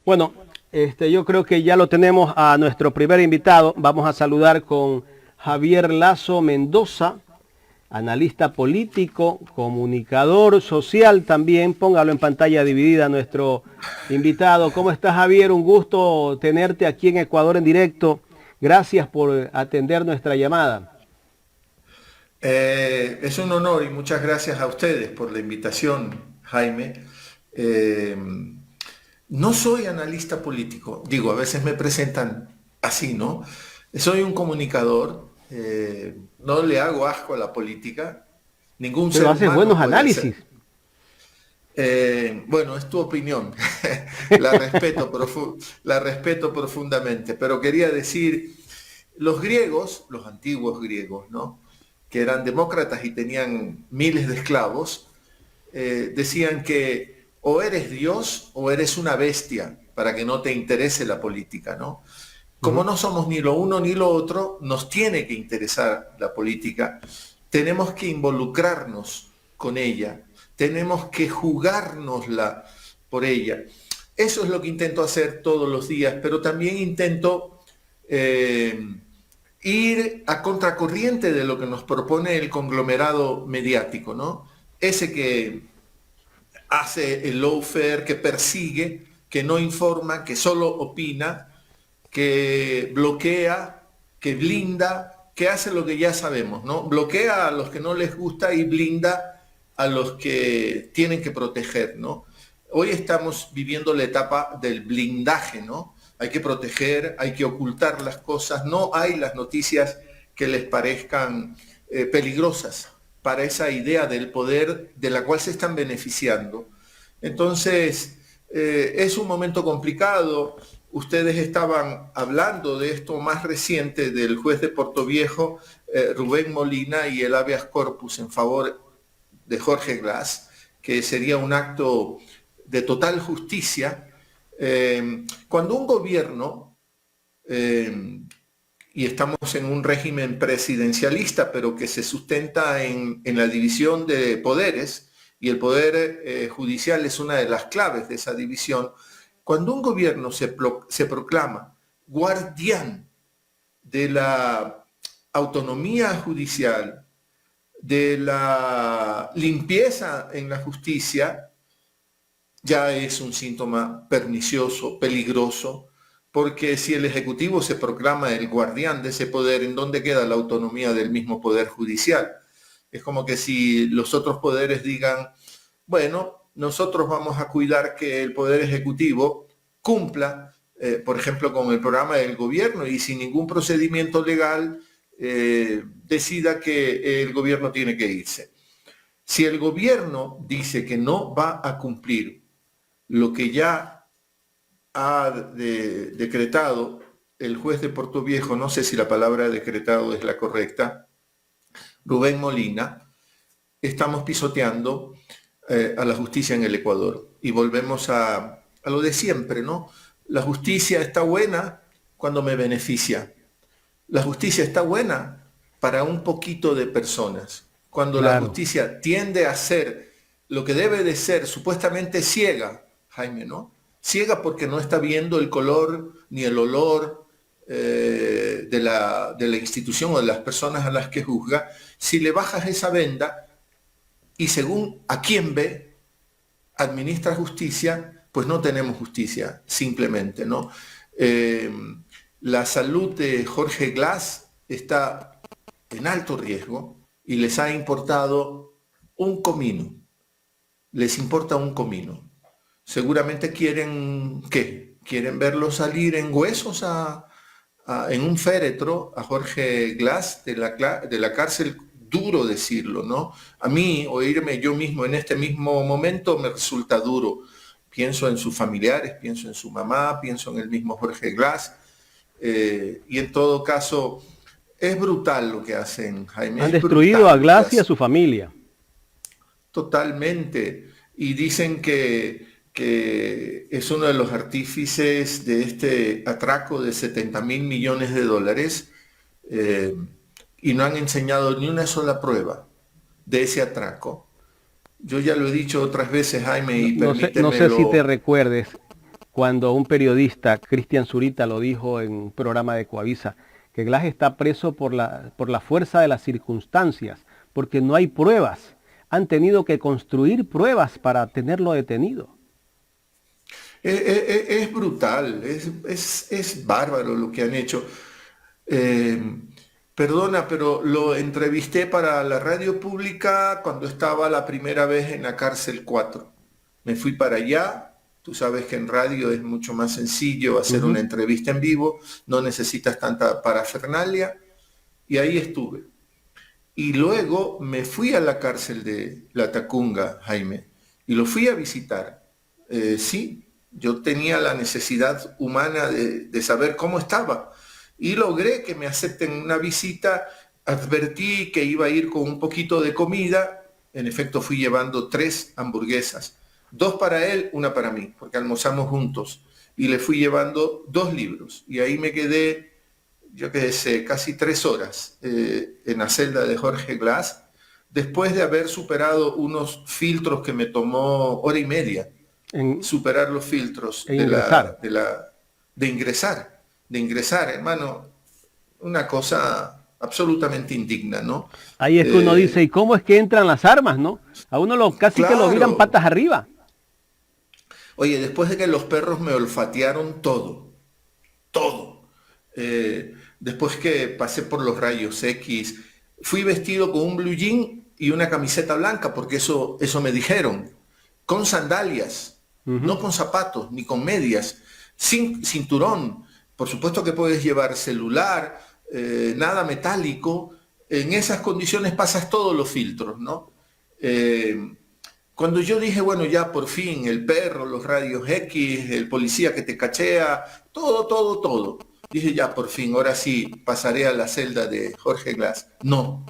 Bueno, yo creo que ya lo tenemos a nuestro primer invitado. Vamos a saludar con Javier Lazo Mendoza, analista político, comunicador social también. Póngalo en pantalla dividida nuestro invitado. ¿Cómo estás, Javier? Un gusto tenerte aquí en Ecuador en directo. Gracias por atender nuestra llamada. Es un honor y muchas gracias a ustedes por la invitación, Jaime. Eh, no soy analista político, digo, a veces me presentan así, ¿no? Soy un comunicador, no le hago asco a la política, ningún Pero ser haces humano buenos puede análisis. hacer. Bueno, es tu opinión, la respeto, la respeto profundamente, pero quería decir, los griegos, los antiguos griegos, ¿no? Que eran demócratas y tenían miles de esclavos, decían que o eres Dios o eres una bestia para que no te interese la política, ¿no? Como Ujú. no somos ni lo uno ni lo otro, nos tiene que interesar la política, tenemos que involucrarnos con ella, tenemos que jugárnosla por ella. Eso es lo que intento hacer todos los días, pero también intento ir a contracorriente de lo que nos propone el conglomerado mediático, ¿no? Ese que hace el lawfare, que persigue, que no informa, que solo opina, que bloquea, que blinda, que hace lo que ya sabemos, ¿no? Bloquea a los que no les gusta y blinda a los que tienen que proteger, ¿no? Hoy estamos viviendo la etapa del blindaje, ¿no? Hay que proteger, hay que ocultar las cosas, no hay las noticias que les parezcan peligrosas para esa idea del poder de la cual se están beneficiando. Entonces, es un momento complicado. Ustedes estaban hablando de esto más reciente del juez de Portoviejo, Rubén Molina, y el habeas corpus en favor de Jorge Glass, que sería un acto de total justicia. Cuando un gobierno, y estamos en un régimen presidencialista, pero que se sustenta en la división de poderes, y el poder judicial es una de las claves de esa división, cuando un gobierno se proclama guardián de la autonomía judicial, de la limpieza en la justicia, ya es un síntoma pernicioso, peligroso, porque si el Ejecutivo se proclama el guardián de ese poder, ¿en dónde queda la autonomía del mismo Poder Judicial? Es como que si los otros poderes digan, bueno, nosotros vamos a cuidar que el Poder Ejecutivo cumpla, por ejemplo, con el programa del gobierno y sin ningún procedimiento legal decida que el gobierno tiene que irse. Si el gobierno dice que no va a cumplir lo que ya ha decretado el juez de Portoviejo, no sé si la palabra decretado es la correcta, Rubén Molina, estamos pisoteando a la justicia en el Ecuador. Y volvemos a lo de siempre, ¿no? La justicia está buena cuando me beneficia. La justicia está buena para un poquito de personas. Cuando la Claro. justicia tiende a ser lo que debe de ser, supuestamente ciega, Jaime, ¿no? Ciega porque no está viendo el color ni el olor de la institución o de las personas a las que juzga. Si le bajas esa venda y según a quién ve, administra justicia, pues no tenemos justicia, simplemente, ¿no? Eh, la salud de Jorge Glass está en alto riesgo y les ha importado un comino. Les importa un comino. Seguramente quieren, ¿qué? Quieren verlo salir en huesos en un féretro a Jorge Glass de la cárcel, duro decirlo, ¿no? A mí oírme yo mismo en este mismo momento me resulta duro. Pienso en sus familiares, pienso en su mamá, pienso en el mismo Jorge Glass, y en todo caso es brutal lo que hacen, Jaime, Han es destruido a brutal lo que Glass y a hacen. su familia. Totalmente. Y dicen que es uno de los artífices de este atraco de 70.000 millones de dólares, eh, y no han enseñado ni una sola prueba de ese atraco. Yo ya lo he dicho otras veces, Jaime, No, y no sé si te permítemelo. recuerdes. cuando un periodista, Cristian Zurita, lo dijo en un programa de Coavisa, que Glass está preso por la fuerza de las circunstancias, porque no hay pruebas. Han tenido que construir pruebas para tenerlo detenido. Es brutal, es bárbaro lo que han hecho. Perdona, pero lo entrevisté para la radio pública cuando estaba la primera vez en la cárcel 4. Me fui para allá. Tú sabes que en radio es mucho más sencillo hacer una entrevista en vivo, no necesitas tanta parafernalia, y ahí estuve. Y luego me fui a la cárcel de La Tacunga, Jaime, y lo fui a visitar. Sí, yo tenía la necesidad humana de saber cómo estaba, y logré que me acepten una visita. Advertí que iba a ir con un poquito de comida. En efecto, fui llevando 3 hamburguesas. 2 para él, 1 para mí, porque almorzamos juntos. Y le fui llevando 2 libros. Y ahí me quedé, yo qué sé, casi 3 horas en la celda de Jorge Glass, después de haber superado unos filtros que me tomó hora y media. Superar los filtros de ingresar, hermano. Una cosa absolutamente indigna, ¿no? Ahí es que uno dice, ¿y cómo es que entran las armas, no? A uno casi claro, que lo miran patas arriba. Oye, después de que los perros me olfatearon todo, después que pasé por los rayos X, fui vestido con un blue jean y una camiseta blanca, porque eso me dijeron, con sandalias, no con zapatos, ni con medias, sin cinturón. Por supuesto que puedes llevar celular, nada metálico. En esas condiciones pasas todos los filtros, ¿no? Cuando yo dije, bueno, ya por fin, el perro, los rayos X, el policía que te cachea, todo, dije, ya por fin, ahora sí, pasaré a la celda de Jorge Glass. No,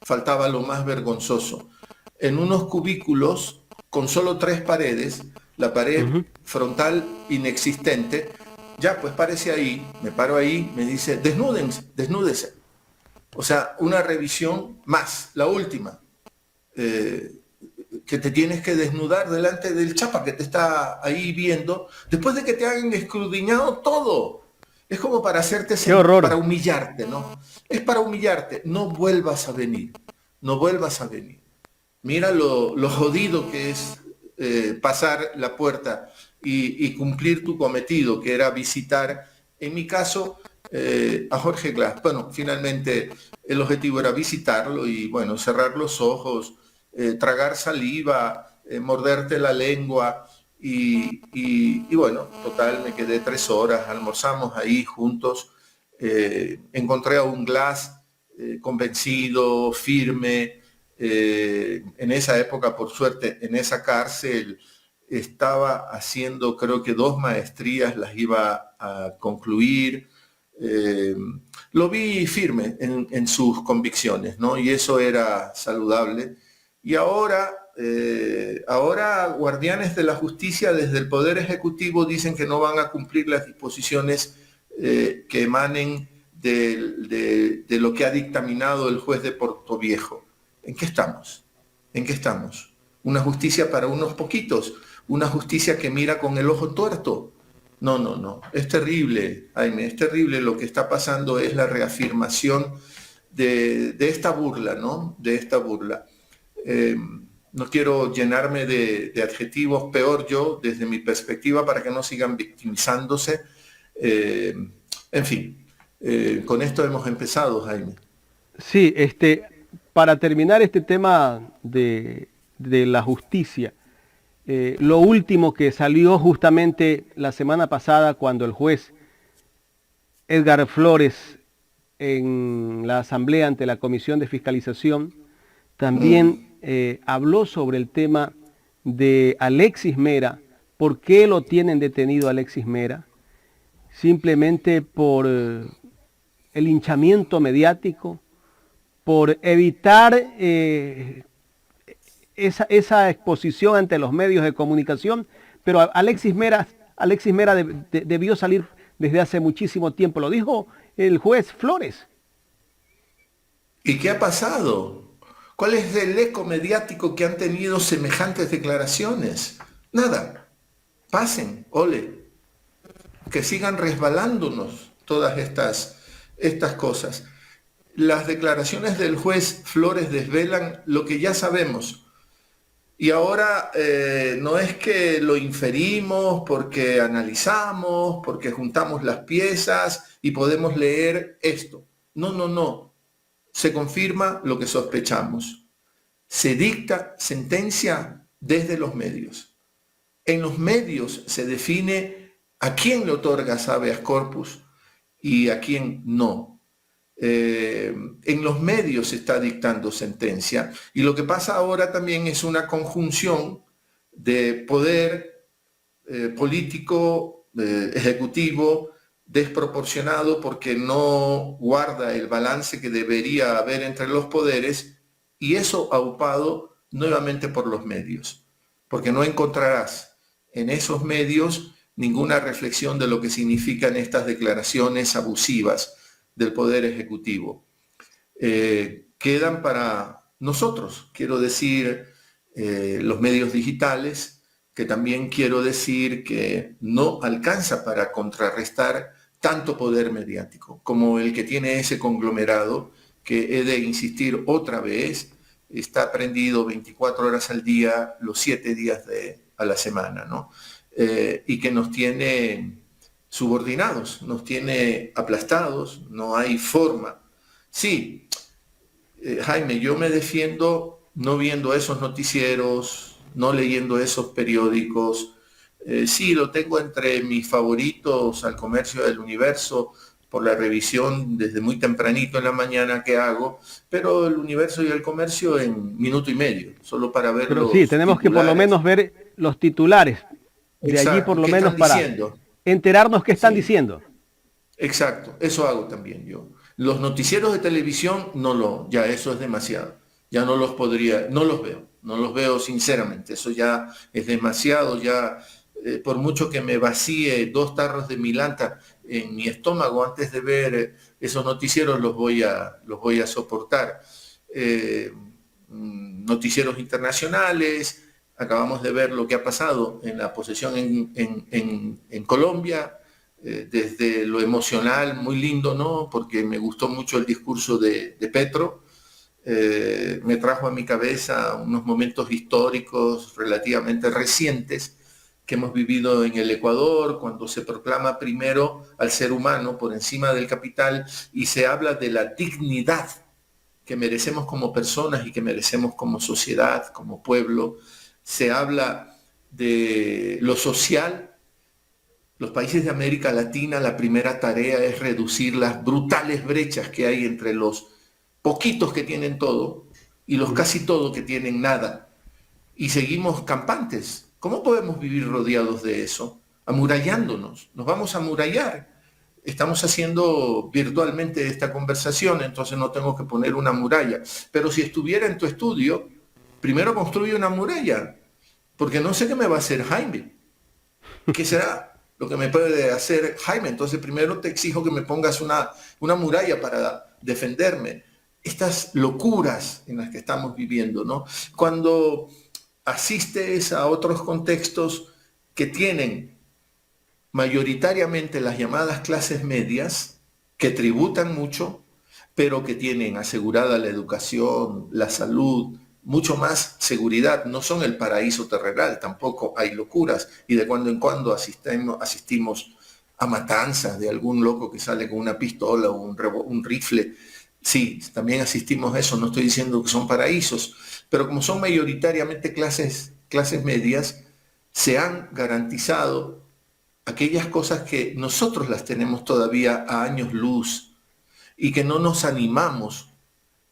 faltaba lo más vergonzoso. En unos cubículos con solo 3 paredes, la pared frontal inexistente, ya pues párese ahí, me paro ahí, me dice, desnúdese. O sea, una revisión más, la última. Que te tienes que desnudar delante del chapa que te está ahí viendo, después de que te han escudriñado todo. Es como para hacerte sentir, para humillarte, ¿no? Es para humillarte. No vuelvas a venir. Mira lo jodido que es pasar la puerta y cumplir tu cometido, que era visitar, en mi caso, a Jorge Glass. Bueno, finalmente el objetivo era visitarlo y, bueno, cerrar los ojos, tragar saliva, morderte la lengua y bueno, total, me quedé 3 horas, almorzamos ahí juntos, encontré a un Glass convencido, firme. En esa época, por suerte, en esa cárcel estaba haciendo, creo que 2 maestrías, las iba a concluir. Lo vi firme en sus convicciones, ¿no? Y eso era saludable. Y ahora guardianes de la justicia desde el Poder Ejecutivo dicen que no van a cumplir las disposiciones que emanen de lo que ha dictaminado el juez de Portoviejo. ¿En qué estamos? ¿Una justicia para unos poquitos? ¿Una justicia que mira con el ojo tuerto? No. Es terrible, Jaime, es terrible. Lo que está pasando es la reafirmación de esta burla, ¿no? De esta burla. No quiero llenarme de adjetivos, peor yo, desde mi perspectiva, para que no sigan victimizándose. En fin, con esto hemos empezado, Jaime. Sí, para terminar este tema de la justicia, lo último que salió justamente la semana pasada cuando el juez Edgar Flores en la asamblea ante la Comisión de Fiscalización también habló sobre el tema de Alexis Mera. ¿Por qué lo tienen detenido Alexis Mera? Simplemente por el linchamiento mediático, por evitar esa exposición ante los medios de comunicación, pero Alexis Mera debió salir desde hace muchísimo tiempo, lo dijo el juez Flores. ¿Y qué ha pasado? ¿Cuál es el eco mediático que han tenido semejantes declaraciones? Nada. Pasen, ole. que sigan resbalándonos todas estas cosas. Las declaraciones del juez Flores desvelan lo que ya sabemos. Y ahora no es que lo inferimos porque analizamos, porque juntamos las piezas y podemos leer esto. No, no, no. Se confirma lo que sospechamos. Se dicta sentencia desde los medios. En los medios se define a quién le otorga habeas corpus y a quién no. En los medios se está dictando sentencia y lo que pasa ahora también es una conjunción de poder político, ejecutivo, desproporcionado porque no guarda el balance que debería haber entre los poderes, y eso aupado nuevamente por los medios, porque no encontrarás en esos medios ninguna reflexión de lo que significan estas declaraciones abusivas del Poder Ejecutivo. Quedan para nosotros, quiero decir, los medios digitales, que también quiero decir que no alcanza para contrarrestar tanto poder mediático como el que tiene ese conglomerado, que he de insistir otra vez, está prendido 24 horas al día, los 7 días a la semana, ¿no? Y que nos tiene subordinados, nos tiene aplastados, no hay forma. Sí, Jaime, yo me defiendo no viendo esos noticieros, no leyendo esos periódicos. Sí, lo tengo entre mis favoritos al Comercio del Universo por la revisión desde muy tempranito en la mañana que hago, pero el Universo y el Comercio en minuto y medio, solo para ver Pero los sí, tenemos que por lo menos ver los titulares, de allí Exacto, por lo ¿qué menos están para diciendo? enterarnos qué están Sí. diciendo. Exacto, eso hago también yo. Los noticieros de televisión ya eso es demasiado. Ya no los podría, no los veo sinceramente. Eso ya es demasiado, ya por mucho que me vacíe 2 tarros de Milanta en mi estómago antes de ver esos noticieros, los voy a soportar. Noticieros internacionales, acabamos de ver lo que ha pasado en la posesión en Colombia. Desde lo emocional, muy lindo, ¿no? Porque me gustó mucho el discurso de Petro, me trajo a mi cabeza unos momentos históricos relativamente recientes que hemos vivido en el Ecuador, cuando se proclama primero al ser humano por encima del capital y se habla de la dignidad que merecemos como personas y que merecemos como sociedad, como pueblo. Se habla de lo social. Los países de América Latina, la primera tarea es reducir las brutales brechas que hay entre los poquitos que tienen todo y los casi todos que tienen nada. Y seguimos campantes. ¿Cómo podemos vivir rodeados de eso? Amurallándonos. Nos vamos a amurallar. Estamos haciendo virtualmente esta conversación, entonces no tengo que poner una muralla. Pero si estuviera en tu estudio, primero construye una muralla, porque no sé qué me va a hacer Jaime. ¿Qué será lo que me puede hacer Jaime? Entonces primero te exijo que me pongas una muralla para defenderme. Estas locuras en las que estamos viviendo, ¿no? Cuando asistes a otros contextos que tienen mayoritariamente las llamadas clases medias, que tributan mucho, pero que tienen asegurada la educación, la salud, mucho más seguridad, no son el paraíso terrenal, tampoco hay locuras, y de cuando en cuando asistimos a matanzas de algún loco que sale con una pistola o un rifle. Sí, también asistimos a eso, no estoy diciendo que son paraísos, pero como son mayoritariamente clases medias, se han garantizado aquellas cosas que nosotros las tenemos todavía a años luz y que no nos animamos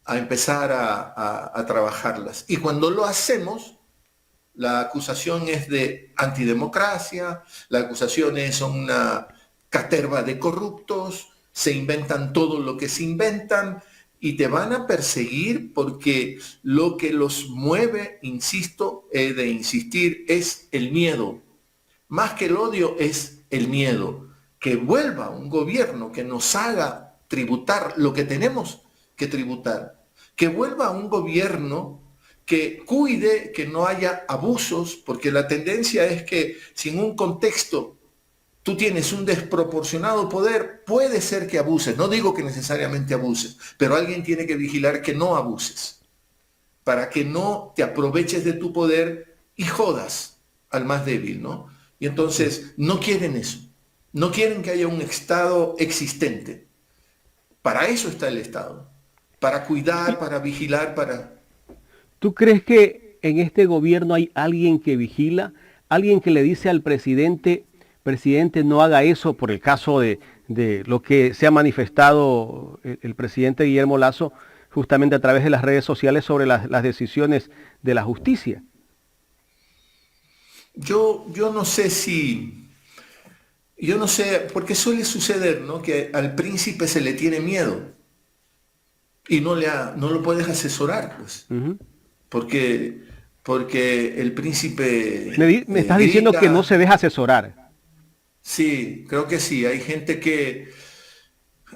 a empezar a trabajarlas. Y cuando lo hacemos, la acusación es de antidemocracia, la acusación es una caterva de corruptos, se inventan todo lo que se inventan y te van a perseguir porque lo que los mueve, insisto, he de insistir, es el miedo. Más que el odio es el miedo. Que vuelva un gobierno que nos haga tributar lo que tenemos que tributar. Que vuelva un gobierno que cuide que no haya abusos, porque la tendencia es que si en un contexto tú tienes un desproporcionado poder, puede ser que abuses. No digo que necesariamente abuses, pero alguien tiene que vigilar que no abuses, para que no te aproveches de tu poder y jodas al más débil, ¿no? Y entonces no quieren eso. No quieren que haya un Estado existente. Para eso está el Estado. Para cuidar, para vigilar, para... ¿Tú crees que en este gobierno hay alguien que vigila? ¿Alguien que le dice al presidente, presidente, no haga eso por el caso de lo que se ha manifestado el presidente Guillermo Lasso justamente a través de las redes sociales sobre las decisiones de la justicia? Yo no sé si... Yo no sé, porque suele suceder, ¿no? Que al príncipe se le tiene miedo y no lo puedes asesorar, pues. Ujú. Porque, porque el príncipe Me estás diciendo que no grita. se deja asesorar. Sí, creo que sí. Hay gente que...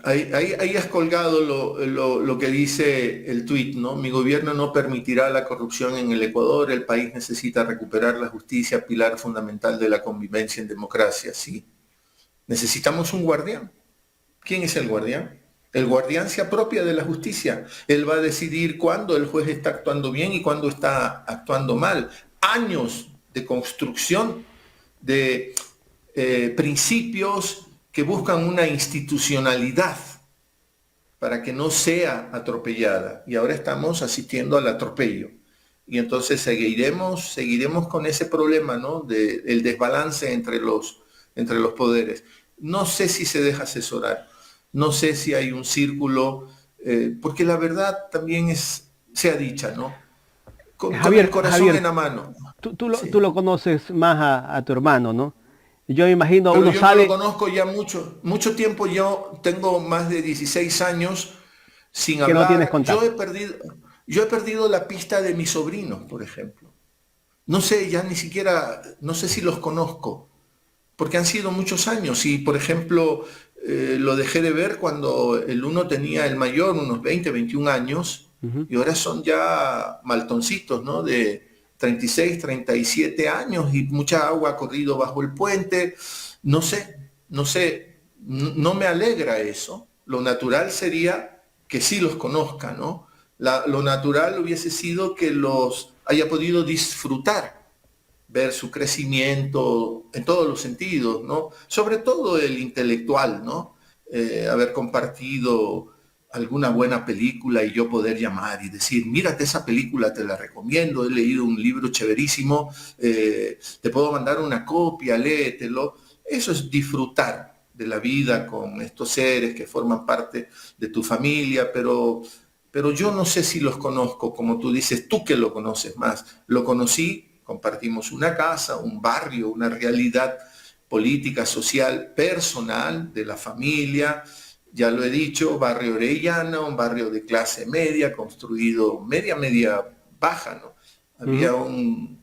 Ahí has colgado lo que dice el tuit, ¿no? Mi gobierno no permitirá la corrupción en el Ecuador. El país necesita recuperar la justicia, pilar fundamental de la convivencia en democracia. Sí. Necesitamos un guardián. ¿Quién es el guardián? El guardián se apropia de la justicia. Él va a decidir cuándo el juez está actuando bien y cuándo está actuando mal. Años de construcción de principios que buscan una institucionalidad para que no sea atropellada. Y ahora estamos asistiendo al atropello. Y entonces seguiremos con ese problema, ¿no? El desbalance entre los poderes. No sé si se deja asesorar, no sé si hay un círculo, porque la verdad también sea dicha, ¿no? Con el corazón Javier, en la mano. tú Sí. lo conoces más a tu hermano, ¿no? Yo me imagino, Pero uno yo no lo sale conozco ya mucho tiempo. Yo tengo más de 16 años sin que no tienes hablar. contacto. Yo he perdido la pista de mis sobrinos, por ejemplo. No sé, ya ni siquiera, no sé si los conozco, porque han sido muchos años. Y, por ejemplo, lo dejé de ver cuando el mayor, unos 20, 21 años, Ujú. y ahora son ya maltoncitos, ¿no? De 36, 37 años y mucha agua ha corrido bajo el puente. No sé, no me alegra eso. Lo natural sería que sí los conozca, ¿no? Lo natural hubiese sido que los haya podido disfrutar, ver su crecimiento en todos los sentidos, ¿no? Sobre todo el intelectual, ¿no? Haber compartido alguna buena película y yo poder llamar y decir, mírate esa película, te la recomiendo, he leído un libro chéverísimo, te puedo mandar una copia, léetelo. Eso es disfrutar de la vida con estos seres que forman parte de tu familia, pero yo no sé si los conozco, como tú dices, tú que lo conoces más. Lo conocí, compartimos una casa, un barrio, una realidad política, social, personal de la familia. Ya lo he dicho, barrio Orellana, un barrio de clase media, construido media baja, ¿no? Ujú. Había un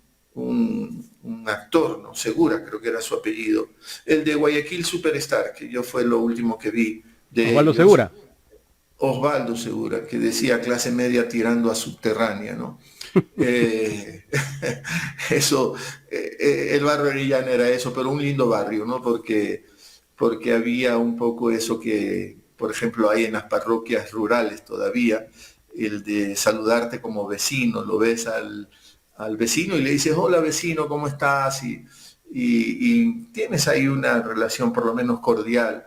actor, ¿no? Segura, creo que era su apellido, el de Guayaquil Superstar, que yo fue lo último que vi de Osvaldo ellos. Segura. Osvaldo Segura, que decía clase media tirando a subterránea, ¿no? Eh, eso, el barrio Orellana era eso, pero un lindo barrio, ¿no? Porque había un poco eso que, por ejemplo, hay en las parroquias rurales todavía, el de saludarte como vecino, lo ves al vecino y le dices, hola vecino, ¿cómo estás? Y tienes ahí una relación por lo menos cordial.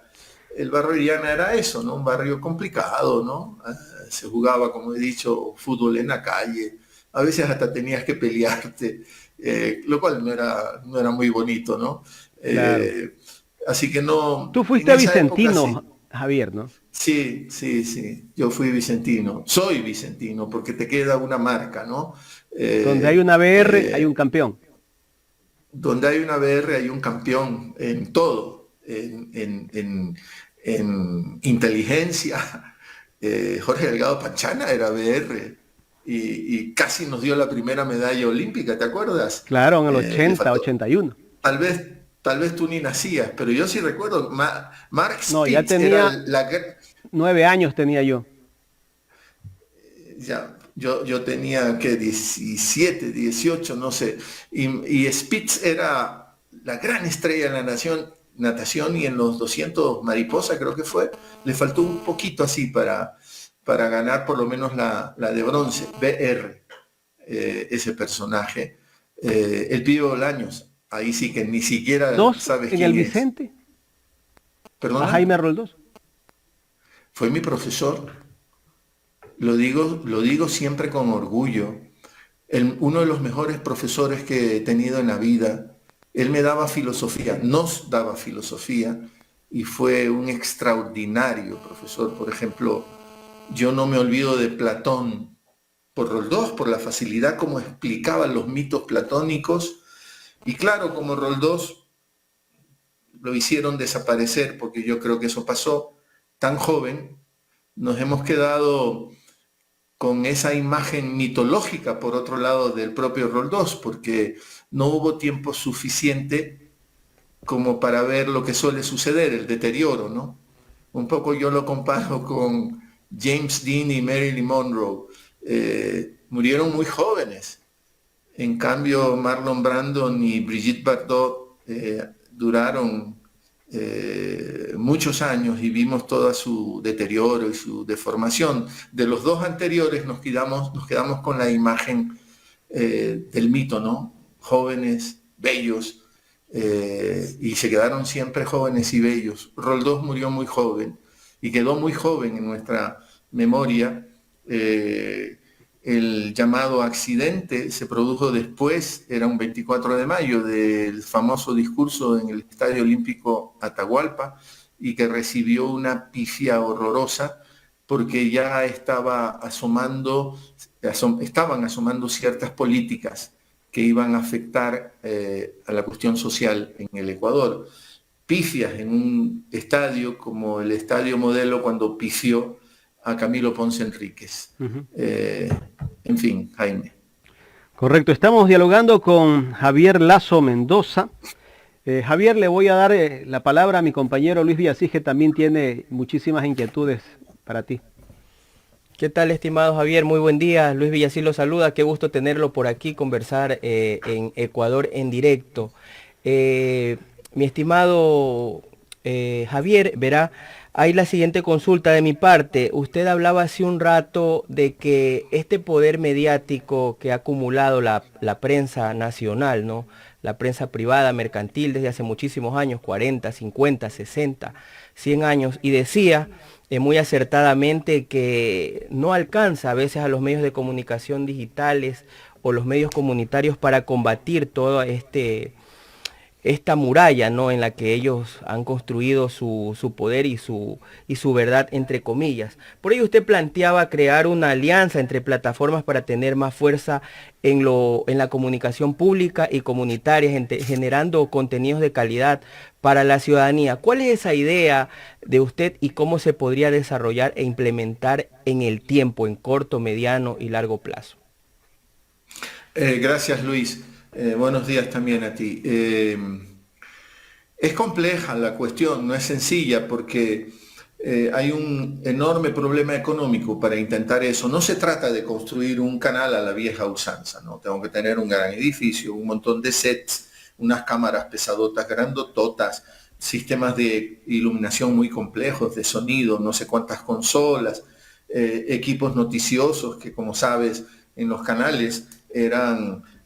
El barrio Iriana era eso, ¿no? Un barrio complicado, ¿no? Se jugaba, como he dicho, fútbol en la calle. A veces hasta tenías que pelearte, lo cual no era muy bonito, ¿no? Claro. Eh, Así que no, Tú en fuiste esa época sí. vicentino, Javier, ¿no? Sí, sí, sí. Yo fui vicentino. Soy vicentino porque te queda una marca, ¿no? Donde hay Eh, una BR, hay un eh, campeón. Donde hay una BR hay un campeón en todo, en inteligencia. Jorge Delgado Panchana era BR y casi nos dio la primera medalla olímpica, ¿te acuerdas? Claro, en el Le 80, faltó, 81. tal vez, tal vez tú ni nacías, pero yo sí recuerdo, Mark No, ya Spitz era tenía 9 años tenía yo. ya, yo tenía que 17, 18, no sé, y Spitz era la gran estrella de la nación, natación y en los 200 mariposa, creo que fue, le faltó un poquito así para ganar por lo menos la de bronce, BR, ese personaje. El pibe Bolaños, ahí sí que ni siquiera ¿Dos sabes en el quién es. Vicente? ¿A ¿Perdona? Jaime Roldós? Fue mi profesor, lo digo siempre con orgullo. Uno de los mejores profesores que he tenido en la vida. Él me daba filosofía, nos daba filosofía y fue un extraordinario profesor. Por ejemplo, yo no me olvido de Platón por Roldós, por la facilidad como explicaba los mitos platónicos. Y claro, como Roldós lo hicieron desaparecer, porque yo creo que eso pasó tan joven, nos hemos quedado con esa imagen mitológica, por otro lado, del propio Roldós, porque no hubo tiempo suficiente como para ver lo que suele suceder, el deterioro, ¿no? Un poco yo lo comparo con James Dean y Marilyn Monroe. Murieron muy jóvenes. En cambio, Marlon Brandon y Brigitte Bardot duraron muchos años y vimos todo su deterioro y su deformación. De los dos anteriores nos quedamos con la imagen del mito, ¿no? Jóvenes, bellos, y se quedaron siempre jóvenes y bellos. Roldós murió muy joven y quedó muy joven en nuestra memoria. El llamado accidente se produjo después, era un 24 de mayo, del famoso discurso en el Estadio Olímpico Atahualpa, y que recibió una pifia horrorosa porque ya estaban asomando ciertas políticas que iban a afectar a la cuestión social en el Ecuador. Pifias en un estadio como el Estadio Modelo cuando pifió a Camilo Ponce Enríquez. En fin, Jaime. Correcto, estamos dialogando con Javier Lazo Mendoza. Javier, le voy a dar la palabra a mi compañero Luis Villasís, que también tiene muchísimas inquietudes para ti. ¿Qué tal, estimado Javier? Muy buen día. Luis Villasís lo saluda. Qué gusto tenerlo por aquí, conversar en Ecuador en directo. Mi estimado Javier, verá, hay la siguiente consulta de mi parte. Usted hablaba hace un rato de que este poder mediático que ha acumulado la prensa nacional, ¿no? La prensa privada, mercantil, desde hace muchísimos años, 40, 50, 60, 100 años, y decía muy acertadamente que no alcanza a veces a los medios de comunicación digitales o los medios comunitarios para combatir todo esta muralla, ¿no?, en la que ellos han construido su poder y su verdad, entre comillas. Por ello usted planteaba crear una alianza entre plataformas para tener más fuerza en la comunicación pública y comunitaria, generando contenidos de calidad para la ciudadanía. ¿Cuál es esa idea de usted y cómo se podría desarrollar e implementar en el tiempo, en corto, mediano y largo plazo? Gracias, Luis. Buenos días también a ti. Es compleja la cuestión, no es sencilla porque hay un enorme problema económico para intentar eso. No se trata de construir un canal a la vieja usanza, ¿no? Tengo que tener un gran edificio, un montón de sets, unas cámaras pesadotas, grandototas, sistemas de iluminación muy complejos, de sonido, no sé cuántas consolas, equipos noticiosos que, como sabes, en los canales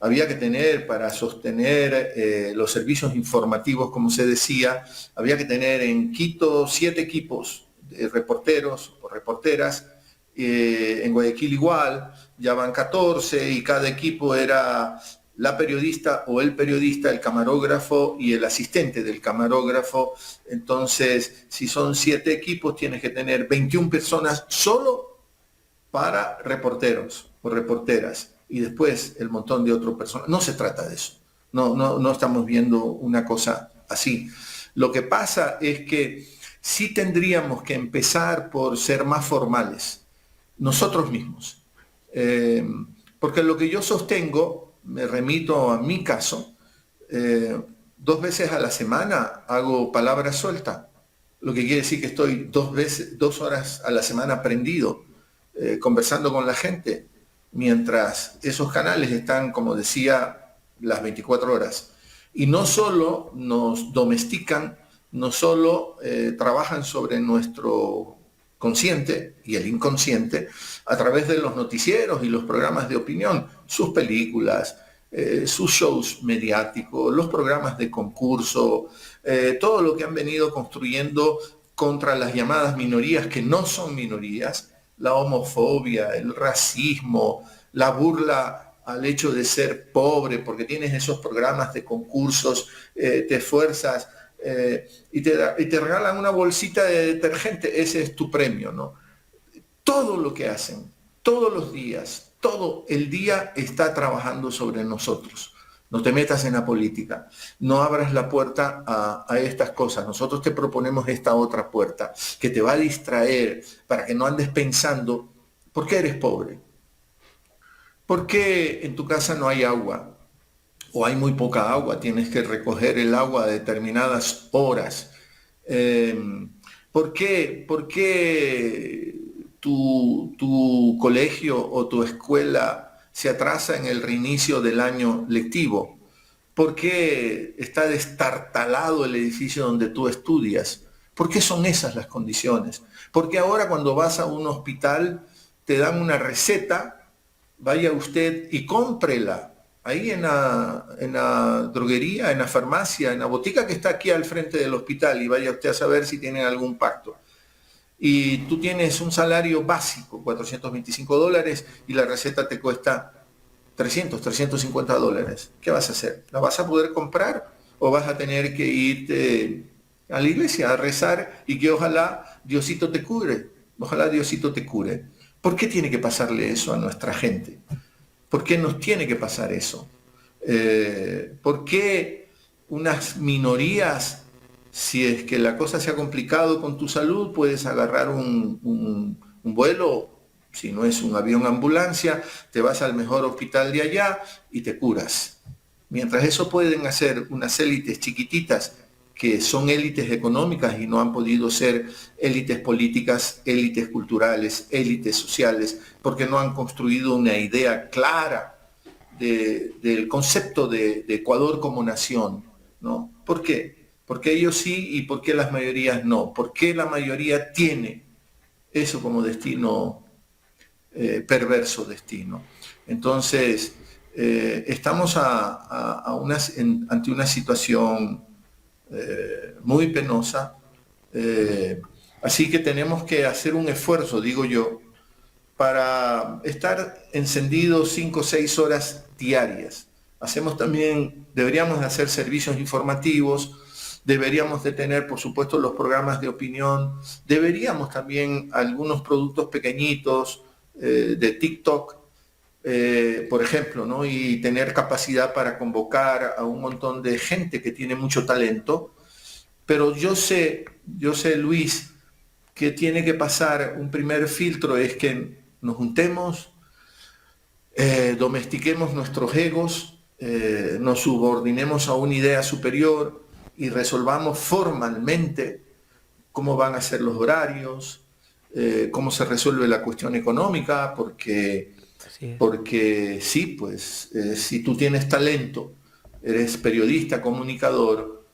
había que tener para sostener los servicios informativos, como se decía, había que tener en Quito 7 equipos de reporteros o reporteras, en Guayaquil igual, ya van 14 y cada equipo era la periodista o el periodista, el camarógrafo y el asistente del camarógrafo. Entonces, si son 7 equipos, tienes que tener 21 personas solo para reporteros o reporteras y después el montón de otras personas. No se trata de eso. No estamos viendo una cosa así. Lo que pasa es que sí tendríamos que empezar por ser más formales, nosotros mismos. Porque lo que yo sostengo, me remito a mi caso, 2 veces a la semana hago palabra suelta, lo que quiere decir que estoy 2 horas a la semana prendido, conversando con la gente, mientras esos canales están, como decía, las 24 horas. Y no solo nos domestican no solo trabajan sobre nuestro consciente y el inconsciente a través de los noticieros y los programas de opinión, sus películas, sus shows mediáticos, los programas de concurso, todo lo que han venido construyendo contra las llamadas minorías que no son minorías, la homofobia, el racismo, la burla al hecho de ser pobre, porque tienes esos programas de concursos, te esfuerzas y te regalan una bolsita de detergente, ese es tu premio, ¿no? Todo lo que hacen, todos los días, todo el día está trabajando sobre nosotros. No te metas en la política, no abras la puerta a estas cosas. Nosotros te proponemos esta otra puerta que te va a distraer para que no andes pensando, ¿por qué eres pobre? ¿Por qué en tu casa no hay agua? O hay muy poca agua, tienes que recoger el agua a determinadas horas. ¿Por qué tu colegio o tu escuela se atrasa en el reinicio del año lectivo? ¿Por qué está destartalado el edificio donde tú estudias? ¿Por qué son esas las condiciones? Porque ahora cuando vas a un hospital te dan una receta, vaya usted y cómprela ahí en la droguería, en la farmacia, en la botica que está aquí al frente del hospital y vaya usted a saber si tienen algún pacto. Y tú tienes un salario básico, $425, y la receta te cuesta $350. ¿Qué vas a hacer? ¿La vas a poder comprar o vas a tener que irte a la iglesia a rezar y que ojalá Diosito te cure? Ojalá Diosito te cure. ¿Por qué tiene que pasarle eso a nuestra gente? ¿Por qué nos tiene que pasar eso? ¿Por qué unas minorías, si es que la cosa se ha complicado con tu salud, puedes agarrar un vuelo, si no es un avión ambulancia, te vas al mejor hospital de allá y te curas? Mientras eso pueden hacer unas élites chiquititas que son élites económicas y no han podido ser élites políticas, élites culturales, élites sociales, porque no han construido una idea clara del concepto de Ecuador como nación, ¿no? ¿Por qué? ¿Por qué ellos sí y por qué las mayorías no? ¿Por qué la mayoría tiene eso como destino, perverso destino? Entonces, estamos ante una situación muy penosa, así que tenemos que hacer un esfuerzo, digo yo, para estar encendidos 5 o 6 horas diarias. Deberíamos de hacer servicios informativos, deberíamos de tener, por supuesto, los programas de opinión, deberíamos también algunos productos pequeñitos de TikTok, por ejemplo, ¿no? Y tener capacidad para convocar a un montón de gente que tiene mucho talento. Pero yo sé, Luis, que tiene que pasar un primer filtro, es que nos juntemos, domestiquemos nuestros egos, nos subordinemos a una idea superior y resolvamos formalmente cómo van a ser los horarios, cómo se resuelve la cuestión económica, porque sí, pues si tú tienes talento, eres periodista, comunicador,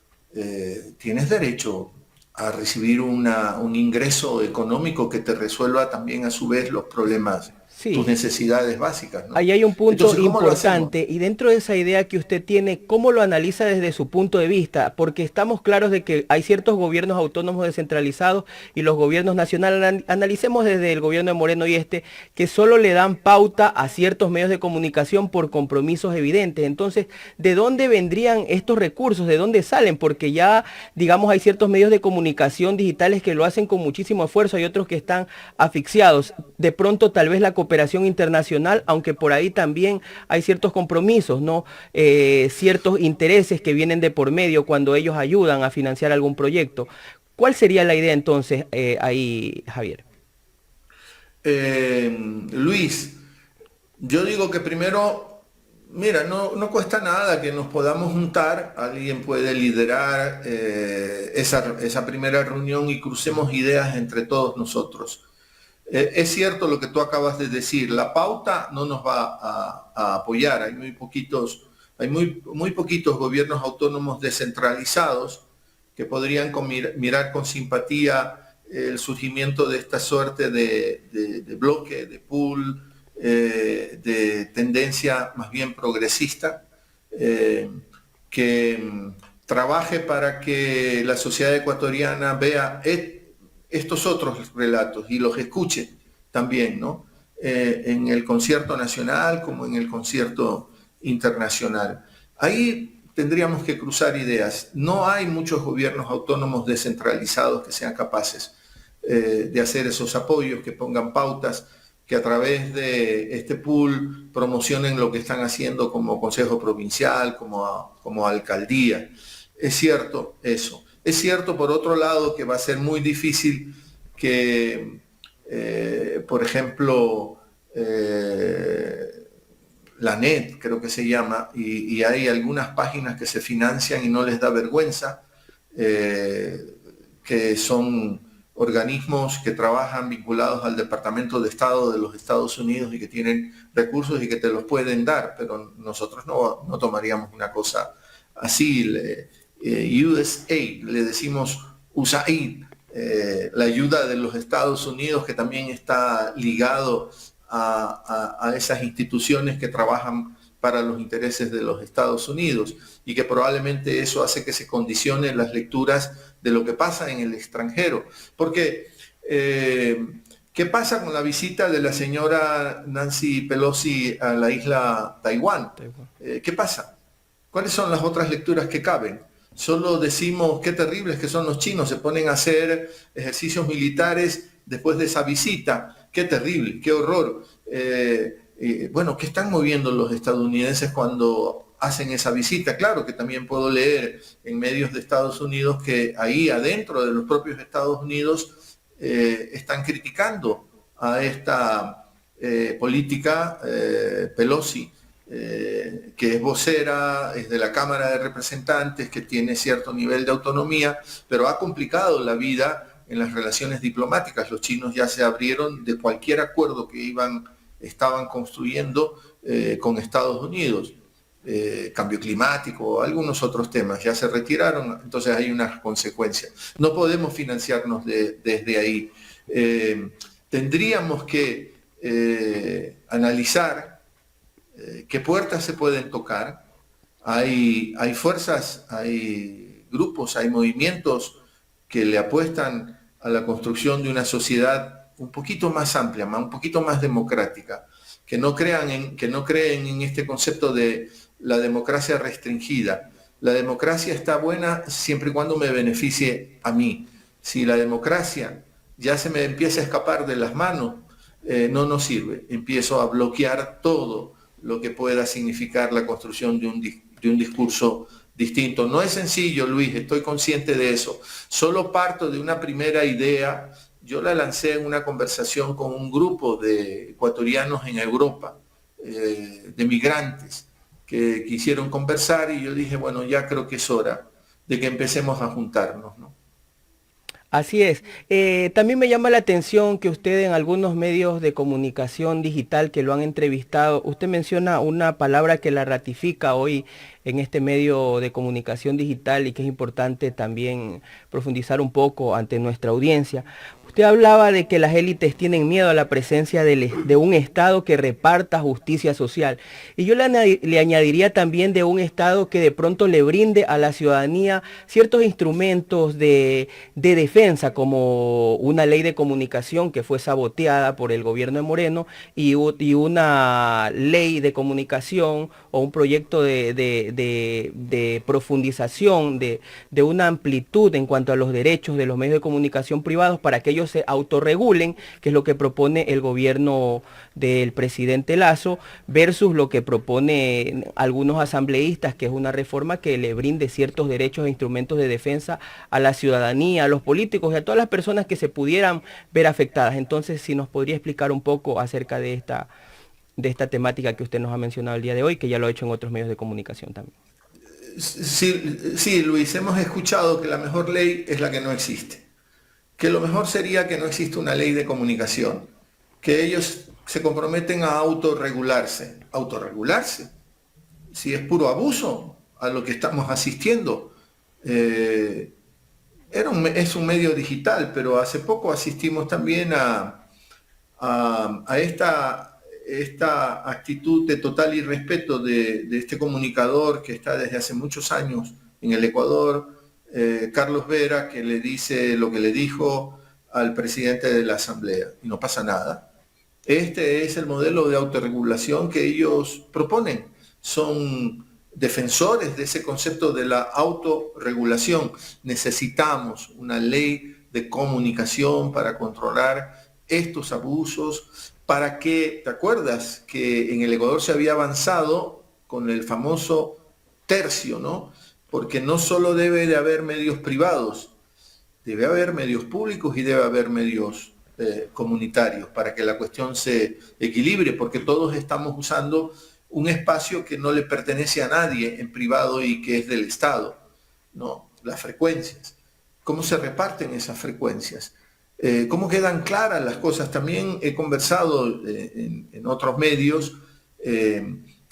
tienes derecho a recibir un ingreso económico que te resuelva también a su vez los problemas, tus Sí. necesidades básicas, ¿no? Ahí hay un punto Entonces, ¿cómo lo hacemos? importante y dentro de esa idea que usted tiene, ¿cómo lo analiza desde su punto de vista? Porque estamos claros de que hay ciertos gobiernos autónomos descentralizados y los gobiernos nacionales. Analicemos desde el gobierno de Moreno y que solo le dan pauta a ciertos medios de comunicación por compromisos evidentes. Entonces, ¿de dónde vendrían estos recursos? ¿De dónde salen? Porque ya, digamos, hay ciertos medios de comunicación digitales que lo hacen con muchísimo esfuerzo, hay otros que están asfixiados. De pronto, tal vez la cooperación internacional, aunque por ahí también hay ciertos compromisos, ¿no? Ciertos intereses que vienen de por medio cuando ellos ayudan a financiar algún proyecto. ¿Cuál sería la idea entonces ahí, Javier? Luis, yo digo que primero, mira, no cuesta nada que nos podamos juntar, alguien puede liderar esa primera reunión y crucemos ideas entre todos nosotros. Es cierto lo que tú acabas de decir, la pauta no nos va a apoyar, hay muy poquitos gobiernos autónomos descentralizados que podrían mirar con simpatía el surgimiento de esta suerte de bloque, de pool, de tendencia más bien progresista, que trabaje para que la sociedad ecuatoriana vea estos otros relatos y los escuche también, ¿no? En el concierto nacional como en el concierto internacional. Ahí tendríamos que cruzar ideas. No hay muchos gobiernos autónomos descentralizados que sean capaces de hacer esos apoyos, que pongan pautas, que a través de este pool promocionen lo que están haciendo como consejo provincial, como alcaldía. Es cierto eso. Es cierto, por otro lado, que va a ser muy difícil que, por ejemplo, la NET, creo que se llama, y hay algunas páginas que se financian y no les da vergüenza, que son organismos que trabajan vinculados al Departamento de Estado de los Estados Unidos y que tienen recursos y que te los pueden dar, pero nosotros no tomaríamos una cosa así. USAID, le decimos USAID, la ayuda de los Estados Unidos, que también está ligado a esas instituciones que trabajan para los intereses de los Estados Unidos, y que probablemente eso hace que se condicionen las lecturas de lo que pasa en el extranjero. Porque, ¿qué pasa con la visita de la señora Nancy Pelosi a la isla Taiwán? ¿Qué pasa? ¿Cuáles son las otras lecturas que caben? Solo decimos qué terribles que son los chinos, se ponen a hacer ejercicios militares después de esa visita. Qué terrible, qué horror. Bueno, ¿qué están moviendo los estadounidenses cuando hacen esa visita? Claro que también puedo leer en medios de Estados Unidos que ahí adentro de los propios Estados Unidos están criticando a esta política Pelosi, que es vocera, es de la Cámara de Representantes, que tiene cierto nivel de autonomía, pero ha complicado la vida en las relaciones diplomáticas. Los chinos ya se abrieron de cualquier acuerdo que estaban construyendo con Estados Unidos. Cambio climático, algunos otros temas, ya se retiraron, entonces hay unas consecuencias. No podemos financiarnos desde ahí. Tendríamos que analizar qué puertas se pueden tocar. Hay fuerzas, hay grupos, hay movimientos que le apuestan a la construcción de una sociedad un poquito más amplia, un poquito más democrática, que no creen en este concepto de la democracia restringida. La democracia está buena siempre y cuando me beneficie a mí. Si la democracia ya se me empieza a escapar de las manos, no nos sirve. Empiezo a bloquear todo lo que pueda significar la construcción de un discurso distinto. No es sencillo, Luis, estoy consciente de eso. Solo parto de una primera idea. Yo la lancé en una conversación con un grupo de ecuatorianos en Europa, de migrantes, que quisieron conversar, y yo dije, bueno, ya creo que es hora de que empecemos a juntarnos, ¿no? Así es. También me llama la atención que usted en algunos medios de comunicación digital que lo han entrevistado, usted menciona una palabra que la ratifica hoy en este medio de comunicación digital y que es importante también profundizar un poco ante nuestra audiencia. Usted hablaba de que las élites tienen miedo a la presencia de un Estado que reparta justicia social. Y yo le añadiría también de un Estado que de pronto le brinde a la ciudadanía ciertos instrumentos de defensa, como una ley de comunicación que fue saboteada por el gobierno de Moreno y una ley de comunicación o un proyecto de profundización de una amplitud en cuanto a los derechos de los medios de comunicación privados para que ellos se autorregulen, que es lo que propone el gobierno del presidente Lasso, versus lo que propone algunos asambleístas, que es una reforma que le brinde ciertos derechos e instrumentos de defensa a la ciudadanía, a los políticos y a todas las personas que se pudieran ver afectadas. Entonces, si nos podría explicar un poco acerca de esta temática que usted nos ha mencionado el día de hoy, que ya lo ha hecho en otros medios de comunicación también. Sí, Luis, hemos escuchado que la mejor ley es la que no existe. Que lo mejor sería que no exista una ley de comunicación, que ellos se comprometen a autorregularse. ¿Autorregularse? Si es puro abuso a lo que estamos asistiendo. es un medio digital, pero hace poco asistimos también a esta actitud de total irrespeto de este comunicador que está desde hace muchos años en el Ecuador, Carlos Vera, que le dice lo que le dijo al presidente de la Asamblea y no pasa nada. Este es el modelo de autorregulación que ellos proponen. Son defensores de ese concepto de la autorregulación. Necesitamos una ley de comunicación para controlar estos abusos, para que, ¿te acuerdas que en el Ecuador se había avanzado con el famoso tercio, ¿no? Porque no solo debe de haber medios privados, debe haber medios públicos y debe haber medios comunitarios para que la cuestión se equilibre, porque todos estamos usando un espacio que no le pertenece a nadie en privado y que es del Estado, ¿no? Las frecuencias. ¿Cómo se reparten esas frecuencias? ¿Cómo quedan claras las cosas? También he conversado en otros medios,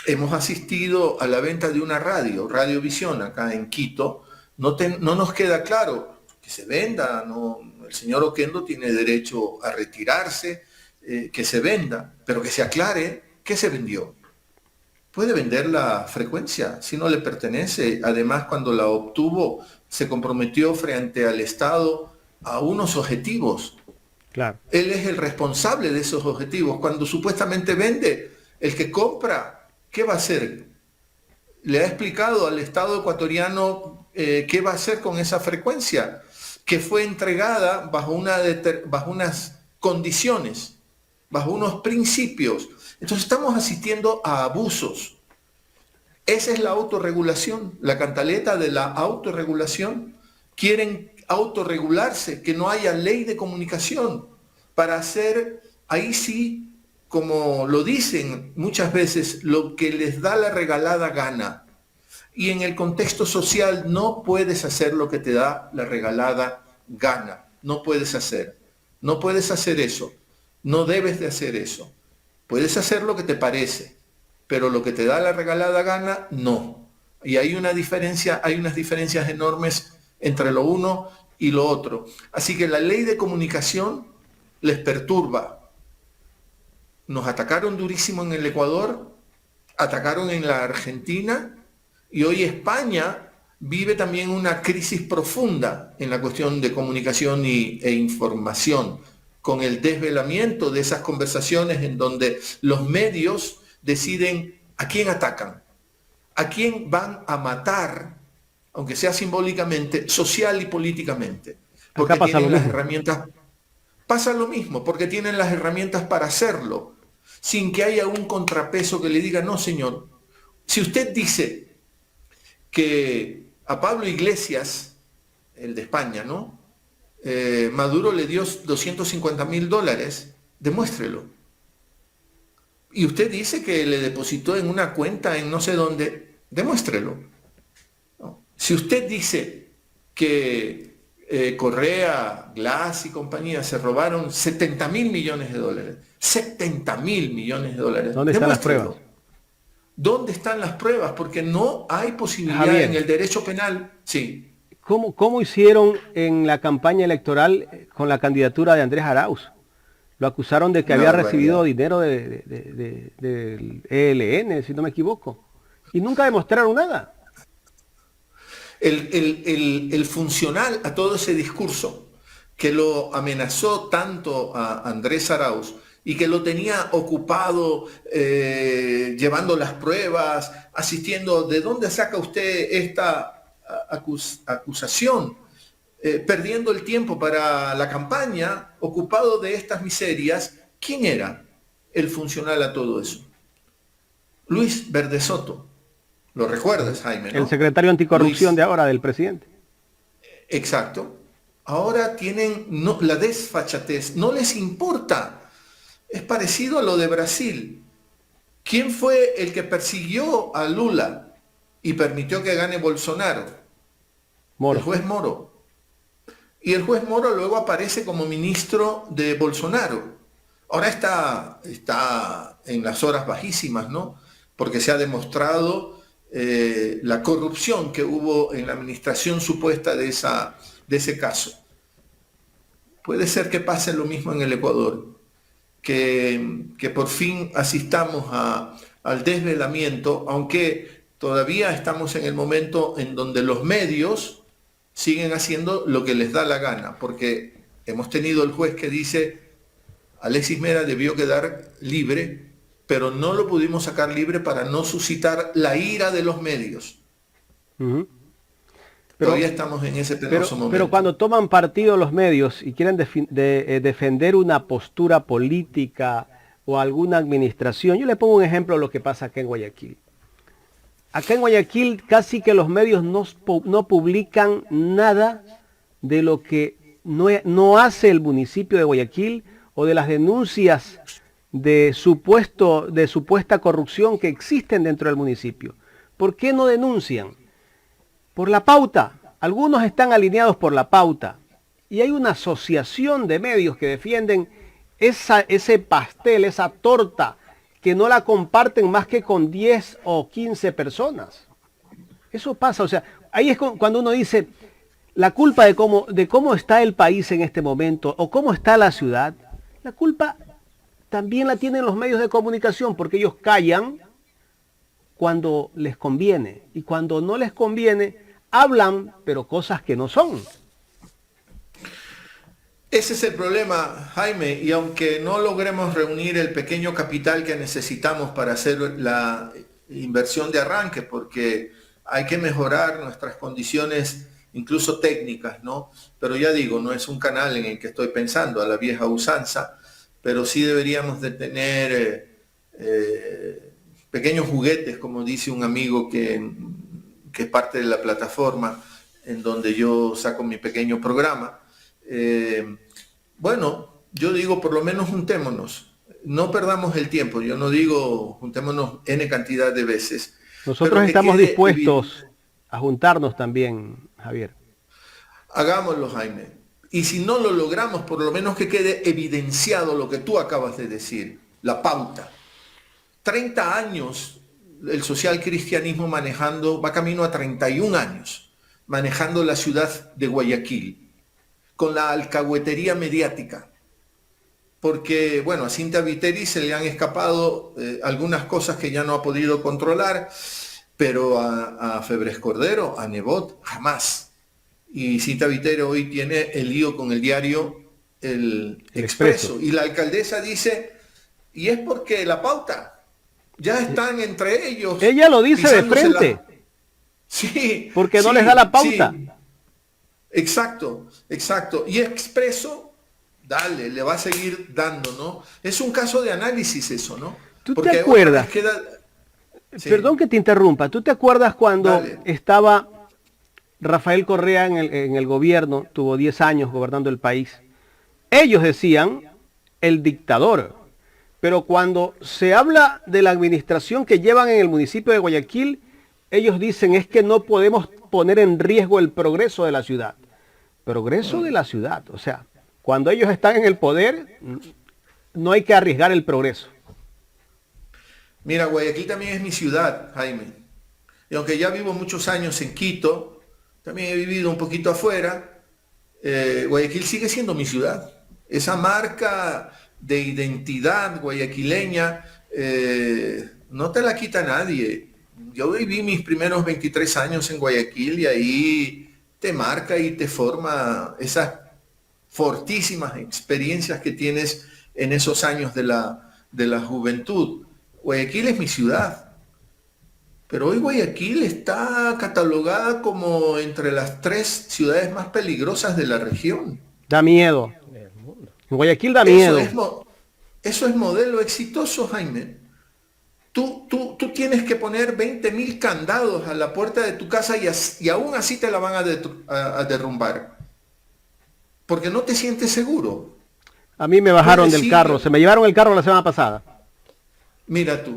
hemos asistido a la venta de una radio, Radiovisión, acá en Quito. No nos queda claro que se venda, no, el señor Oquendo tiene derecho a retirarse, que se venda, pero que se aclare qué se vendió. Puede vender la frecuencia si no le pertenece. Además, cuando la obtuvo, se comprometió frente al Estado a unos objetivos. Claro. Él es el responsable de esos objetivos. Cuando supuestamente vende, el que compra, ¿qué va a hacer? Le ha explicado al Estado ecuatoriano qué va a hacer con esa frecuencia, que fue entregada bajo unas condiciones, bajo unos principios. Entonces estamos asistiendo a abusos. Esa es la autorregulación, la cantaleta de la autorregulación. Quieren autorregularse, que no haya ley de comunicación para hacer, ahí sí, como lo dicen muchas veces, lo que les da la regalada gana. Y en el contexto social no puedes hacer lo que te da la regalada gana. No puedes hacer. No puedes hacer eso. No debes de hacer eso. Puedes hacer lo que te parece, pero lo que te da la regalada gana, no. Y hay unas diferencias enormes entre lo uno y lo otro. Así que la ley de comunicación les perturba. Nos atacaron durísimo en el Ecuador, atacaron en la Argentina, y hoy España vive también una crisis profunda en la cuestión de comunicación e información, con el desvelamiento de esas conversaciones en donde los medios deciden a quién atacan, a quién van a matar, aunque sea simbólicamente, social y políticamente. Porque tienen las herramientas. Pasa lo mismo, porque tienen las herramientas para hacerlo, sin que haya un contrapeso que le diga, no señor, si usted dice que a Pablo Iglesias, el de España, ¿no? Maduro le dio $250.000, demuéstrelo. Y usted dice que le depositó en una cuenta en no sé dónde, demuéstrelo. ¿No? Si usted dice que Correa, Glass y compañía se robaron $70.000 millones, $70.000 millones, ¿dónde están las pruebas? ¿Dónde están las pruebas? Porque no hay posibilidad Javier, en el derecho penal. Sí. ¿Cómo hicieron en la campaña electoral con la candidatura de Andrés Arauz? Lo acusaron de que había recibido dinero del ELN, si no me equivoco. Y nunca demostraron nada. El funcional a todo ese discurso que lo amenazó tanto a Andrés Arauz y que lo tenía ocupado llevando las pruebas, asistiendo, ¿de dónde saca usted esta acusación? Perdiendo el tiempo para la campaña, ocupado de estas miserias. ¿Quién era el funcional a todo eso? Luis Verdesoto. ¿Lo recuerdas, Jaime, no? El secretario anticorrupción de ahora, del presidente. Exacto. Ahora tienen la desfachatez, no les importa. Es parecido a lo de Brasil. ¿Quién fue el que persiguió a Lula y permitió que gane Bolsonaro? Moro. El juez Moro. Y el juez Moro luego aparece como ministro de Bolsonaro. Ahora está en las horas bajísimas, ¿no? Porque se ha demostrado la corrupción que hubo en la administración supuesta de esa de ese caso. Puede ser que pase lo mismo en el Ecuador, que por fin asistamos al desvelamiento, aunque todavía estamos en el momento en donde los medios siguen haciendo lo que les da la gana, porque hemos tenido el juez que dice Alexis Mera debió quedar libre, pero no lo pudimos sacar libre para no suscitar la ira de los medios. Ujú. Todavía estamos en ese penoso momento. Pero cuando toman partido los medios y quieren defender una postura política o alguna administración, yo le pongo un ejemplo de lo que pasa acá en Guayaquil. Acá en Guayaquil casi que los medios no publican nada de lo que no hace el municipio de Guayaquil o de las denuncias de supuesta corrupción que existen dentro del municipio. ¿Por qué no denuncian? Por la pauta. Algunos están alineados por la pauta. Y hay una asociación de medios que defienden ese pastel, esa torta, que no la comparten más que con 10 o 15 personas. Eso pasa, o sea, ahí es cuando uno dice, la culpa de cómo está el país en este momento, o cómo está la ciudad, la culpa también la tienen los medios de comunicación, porque ellos callan cuando les conviene, y cuando no les conviene, hablan, pero cosas que no son. Ese es el problema, Jaime, y aunque no logremos reunir el pequeño capital que necesitamos para hacer la inversión de arranque, porque hay que mejorar nuestras condiciones, incluso técnicas, ¿no? Pero ya digo, no es un canal en el que estoy pensando a la vieja usanza, pero sí deberíamos de tener pequeños juguetes, como dice un amigo que es parte de la plataforma en donde yo saco mi pequeño programa. Bueno, yo digo, por lo menos juntémonos, no perdamos el tiempo, yo no digo juntémonos N cantidad de veces. Nosotros estamos dispuestos a juntarnos también, Javier. Hagámoslo, Jaime. Y si no lo logramos, por lo menos que quede evidenciado lo que tú acabas de decir, la pauta. 30 años el social cristianismo manejando, va camino a 31 años, manejando la ciudad de Guayaquil, con la alcahuetería mediática. Porque, bueno, a Cintia Viteri se le han escapado algunas cosas que ya no ha podido controlar, pero a Febres Cordero, a Nebot, jamás. Y Cintia Viteri hoy tiene el lío con el diario El Expreso. Y la alcaldesa dice, y es porque la pauta, ya están entre ellos. Ella lo dice de frente. Sí. Porque no les da la pauta. Sí. Exacto, exacto. Y Expreso, dale, le va a seguir dando, ¿no? Es un caso de análisis eso, ¿no? ¿Tú te acuerdas? Sí. Perdón que te interrumpa. ¿Tú te acuerdas cuando estaba Rafael Correa en el gobierno, tuvo 10 años gobernando el país? Ellos decían el dictador. Pero cuando se habla de la administración que llevan en el municipio de Guayaquil, ellos dicen es que no podemos poner en riesgo el progreso de la ciudad. Progreso de la ciudad. O sea, cuando ellos están en el poder, no hay que arriesgar el progreso. Mira, Guayaquil también es mi ciudad, Jaime. Y aunque ya vivo muchos años en Quito, también he vivido un poquito afuera, Guayaquil sigue siendo mi ciudad. Esa marca de identidad guayaquileña no te la quita nadie. Yo viví mis primeros 23 años en Guayaquil y ahí te marca y te forma esas fortísimas experiencias que tienes en esos años de la juventud. Guayaquil es mi ciudad, pero hoy Guayaquil está catalogada como entre las 3 ciudades más peligrosas de la región. Da miedo. En Guayaquil da miedo. Eso es modelo exitoso, Jaime. Tú tienes que poner 20.000 candados a la puerta de tu casa y aún así te la van a derrumbar. Porque no te sientes seguro. A mí me bajaron del carro, se me llevaron el carro la semana pasada. Mira tú.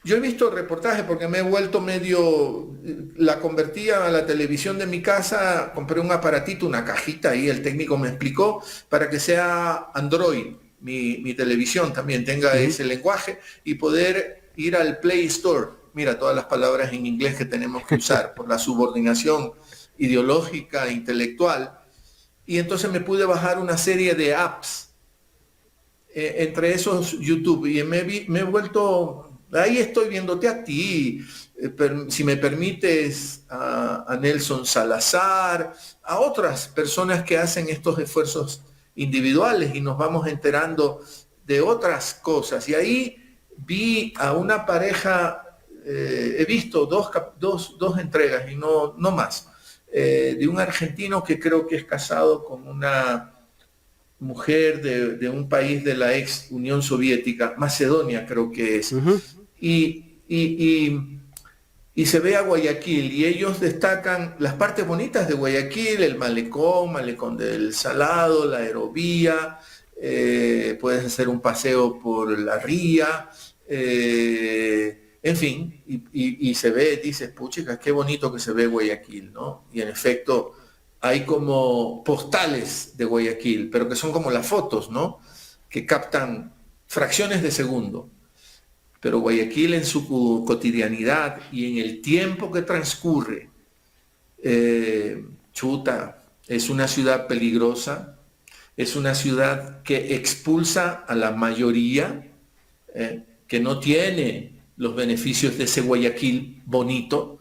Yo he visto reportajes porque me he vuelto medio, la convertí a la televisión de mi casa, compré un aparatito, una cajita ahí, el técnico me explicó, para que sea Android, mi televisión también tenga ese lenguaje y poder ir al Play Store. Mira todas las palabras en inglés que tenemos que usar por la subordinación ideológica e intelectual. y entonces me pude bajar una serie de apps, entre esos YouTube, y me he vuelto, ahí estoy viéndote a ti, si me permites, a Nelson Salazar, a otras personas que hacen estos esfuerzos individuales y nos vamos enterando de otras cosas. Y ahí vi a una pareja, he visto dos entregas y no más, de un argentino que creo que es casado con una mujer de un país de la ex Unión Soviética, Macedonia creo que es, Ujú. y se ve a Guayaquil y ellos destacan las partes bonitas de Guayaquil, el malecón del Salado, la aerovía, puedes hacer un paseo por la ría, en fin, y se ve, dices, puchica, qué bonito que se ve Guayaquil, ¿no? Y en efecto, hay como postales de Guayaquil, pero que son como las fotos, ¿no? Que captan fracciones de segundo. Pero Guayaquil en su cotidianidad y en el tiempo que transcurre, chuta, es una ciudad peligrosa, es una ciudad que expulsa a la mayoría, que no tiene los beneficios de ese Guayaquil bonito,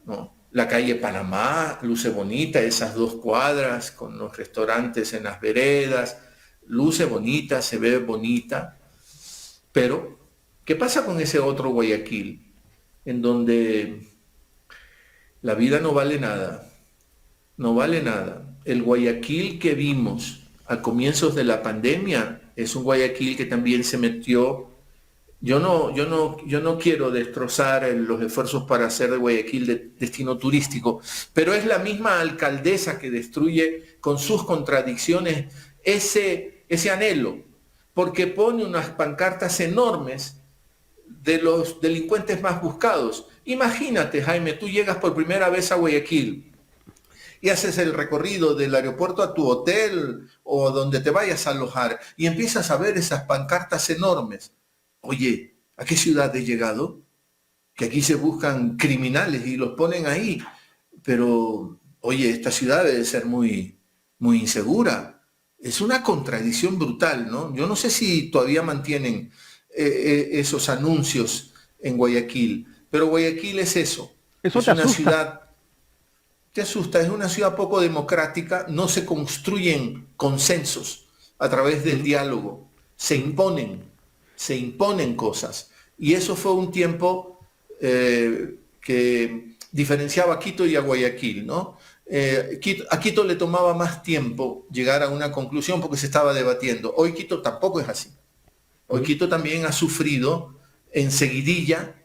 ¿no? La calle Panamá luce bonita, esas 2 cuadras con los restaurantes en las veredas, luce bonita, se ve bonita, pero ¿qué pasa con ese otro Guayaquil en donde la vida no vale nada? No vale nada. El Guayaquil que vimos a comienzos de la pandemia es un Guayaquil que también se metió. Yo no quiero destrozar los esfuerzos para hacer de Guayaquil destino turístico, pero es la misma alcaldesa que destruye con sus contradicciones ese anhelo, porque pone unas pancartas enormes de los delincuentes más buscados. Imagínate, Jaime, tú llegas por primera vez a Guayaquil y haces el recorrido del aeropuerto a tu hotel o donde te vayas a alojar y empiezas a ver esas pancartas enormes. Oye, ¿a qué ciudad he llegado? Que aquí se buscan criminales y los ponen ahí. Pero, oye, esta ciudad debe ser muy, muy insegura. Es una contradicción brutal, ¿no? Yo no sé si todavía mantienen esos anuncios en Guayaquil, pero Guayaquil es eso. Eso Es te una asusta. ciudad, te asusta, es una ciudad poco democrática, no se construyen consensos a través del diálogo, se imponen cosas. Y eso fue un tiempo que diferenciaba a Quito y a Guayaquil, ¿no? A Quito le tomaba más tiempo llegar a una conclusión porque se estaba debatiendo. Hoy Quito tampoco es así. Hoy Quito también ha sufrido en seguidilla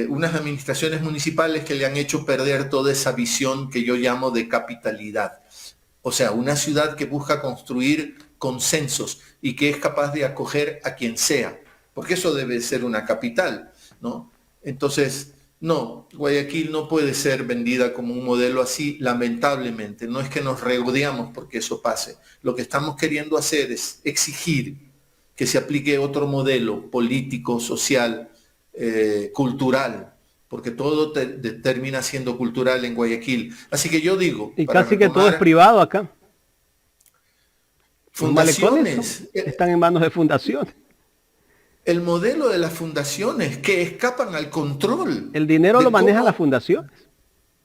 unas administraciones municipales que le han hecho perder toda esa visión que yo llamo de capitalidad. O sea, una ciudad que busca construir consensos y que es capaz de acoger a quien sea, porque eso debe ser una capital, ¿no? Entonces, no, Guayaquil no puede ser vendida como un modelo así, lamentablemente. No es que nos regodeamos porque eso pase. Lo que estamos queriendo hacer es exigir que se aplique otro modelo político, social, cultural, porque todo termina siendo cultural en Guayaquil. Así que yo digo, Y para casi que todo es retomar, privado acá. Los malecones fundaciones, están en manos de fundaciones. el modelo de las fundaciones que escapan al control El dinero lo de manejan las cómo, fundaciones.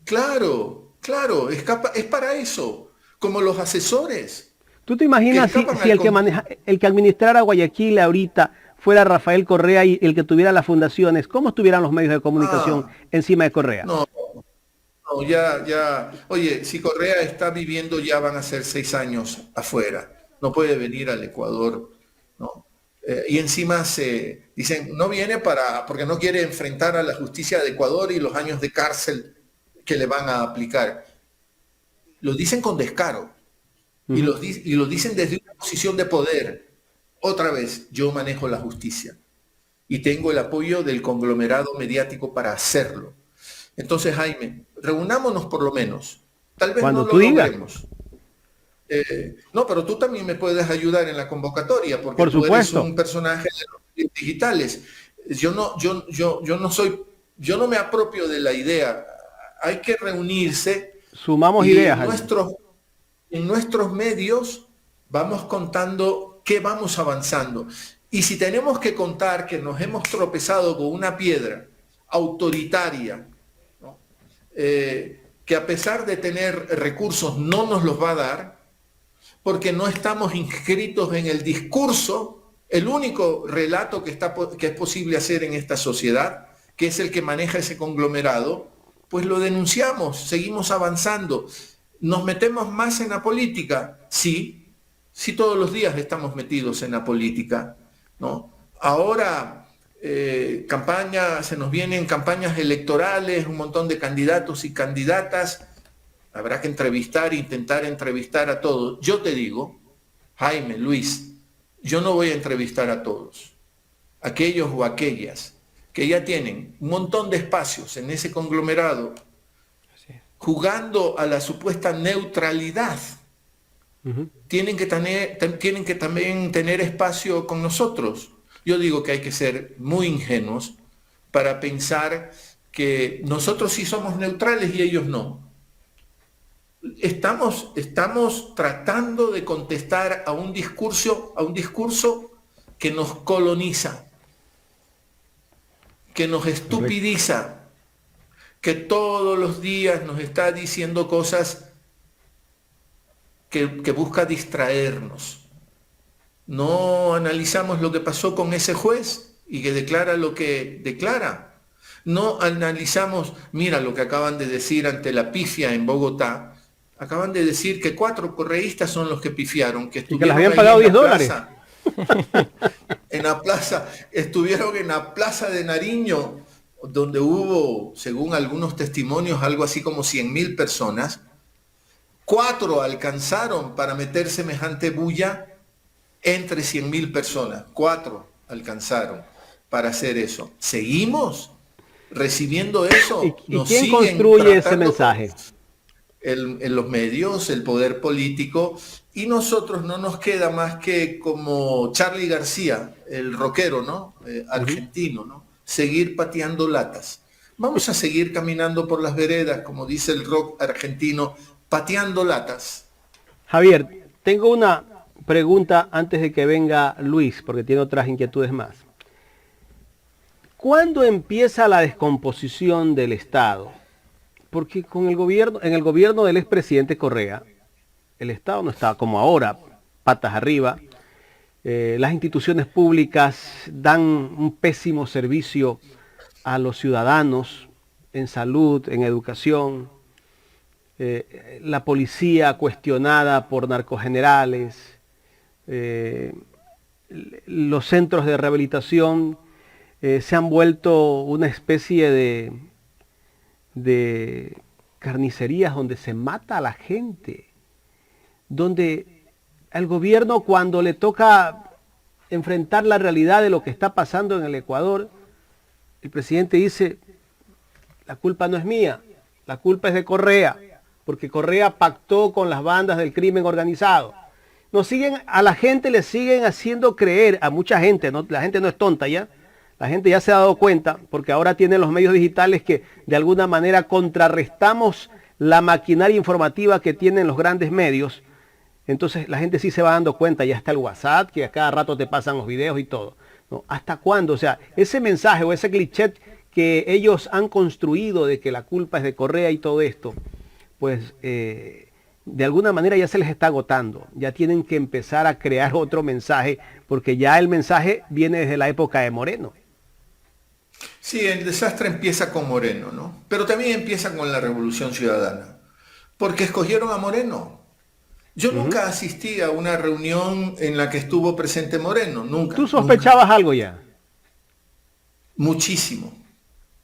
claro, escapa, es para eso, como los asesores ¿Tú te que imaginas escapan si al el que control. maneja, el que administrara Guayaquil ahorita fuera Rafael Correa y el que tuviera las fundaciones? ¿Cómo estuvieran los medios de comunicación Ah, encima de Correa? no, no, oye, si Correa está viviendo ya van a ser 6 años afuera, no puede venir al Ecuador, ¿no? Y encima se dicen, no viene porque no quiere enfrentar a la justicia de Ecuador y los años de cárcel que le van a aplicar. Lo dicen con descaro Ujú. y lo dicen desde una posición de poder. Otra vez, yo manejo la justicia y tengo el apoyo del conglomerado mediático para hacerlo. Entonces, Jaime, reunámonos por lo menos. Tal vez no Cuando lo tú digas, logremos. No, pero tú también me puedes ayudar en la convocatoria porque por tú eres supuesto, un personaje de los medios digitales. Yo no soy, yo no me apropio de la idea. Hay que reunirse sumamos y ideas, Jaime. en nuestros medios vamos contando que vamos avanzando. Y si tenemos que contar que nos hemos tropezado con una piedra autoritaria, ¿no? Que a pesar de tener recursos no nos los va a dar, porque no estamos inscritos en el discurso, el único relato que es posible hacer en esta sociedad, que es el que maneja ese conglomerado, pues lo denunciamos, seguimos avanzando. ¿Nos metemos más en la política? Sí, sí, todos los días estamos metidos en la política, ¿no? Ahora se nos vienen campañas electorales, un montón de candidatos y candidatas. Habrá que intentar entrevistar a todos. Yo te digo, Jaime, Luis, yo no voy a entrevistar a todos. Aquellos o aquellas que ya tienen un montón de espacios en ese conglomerado, jugando a la supuesta neutralidad, tienen que también tener espacio con nosotros. Yo digo que hay que ser muy ingenuos para pensar que nosotros sí somos neutrales y ellos no. Estamos tratando de contestar a un discurso que nos coloniza, que nos estupidiza, que todos los días nos está diciendo cosas que busca distraernos. No analizamos lo que pasó con ese juez y que declara lo que declara. No analizamos, mira lo que acaban de decir ante la pifia en Bogotá. Acaban de decir que 4 correístas son los que pifiaron, que estuvieron, y que les habían pagado $10. En la plaza, estuvieron en la plaza de Nariño, donde hubo, según algunos testimonios, algo así como 100.000 personas. 4 alcanzaron para meter semejante bulla entre 100.000 personas. 4 alcanzaron para hacer eso. ¿Seguimos recibiendo eso? ¿Y quién construye ese mensaje? En los medios, el poder político, y nosotros no nos queda más que como Charly García, el rockero, ¿no? Argentino, ¿no? Seguir pateando latas. Vamos a seguir caminando por las veredas, como dice el rock argentino, pateando latas. Javier, tengo una pregunta antes de que venga Luis, porque tiene otras inquietudes más. ¿Cuándo empieza la descomposición del Estado? Porque en el gobierno del expresidente Correa, el Estado no estaba como ahora, patas arriba. Las instituciones públicas dan un pésimo servicio a los ciudadanos en salud, en educación. La policía cuestionada por narcogenerales. Los centros de rehabilitación se han vuelto una especie de carnicerías donde se mata a la gente, donde al gobierno, cuando le toca enfrentar la realidad de lo que está pasando en el Ecuador, el presidente dice, la culpa no es mía, la culpa es de Correa, porque Correa pactó con las bandas del crimen organizado. A la gente le siguen haciendo creer, a mucha gente, ¿no? La gente no es tonta ya. La gente ya se ha dado cuenta, porque ahora tienen los medios digitales, que de alguna manera contrarrestamos la maquinaria informativa que tienen los grandes medios. Entonces la gente sí se va dando cuenta, ya está el WhatsApp, que a cada rato te pasan los videos y todo, ¿no? ¿Hasta cuándo? O sea, ese mensaje o ese cliché que ellos han construido de que la culpa es de Correa y todo esto, pues de alguna manera ya se les está agotando. Ya tienen que empezar a crear otro mensaje, porque ya el mensaje viene desde la época de Moreno. Sí, el desastre empieza con Moreno, ¿no? Pero también empieza con la Revolución Ciudadana, porque escogieron a Moreno. Yo nunca asistí a una reunión en la que estuvo presente Moreno, nunca. ¿Tú sospechabas algo ya? Muchísimo,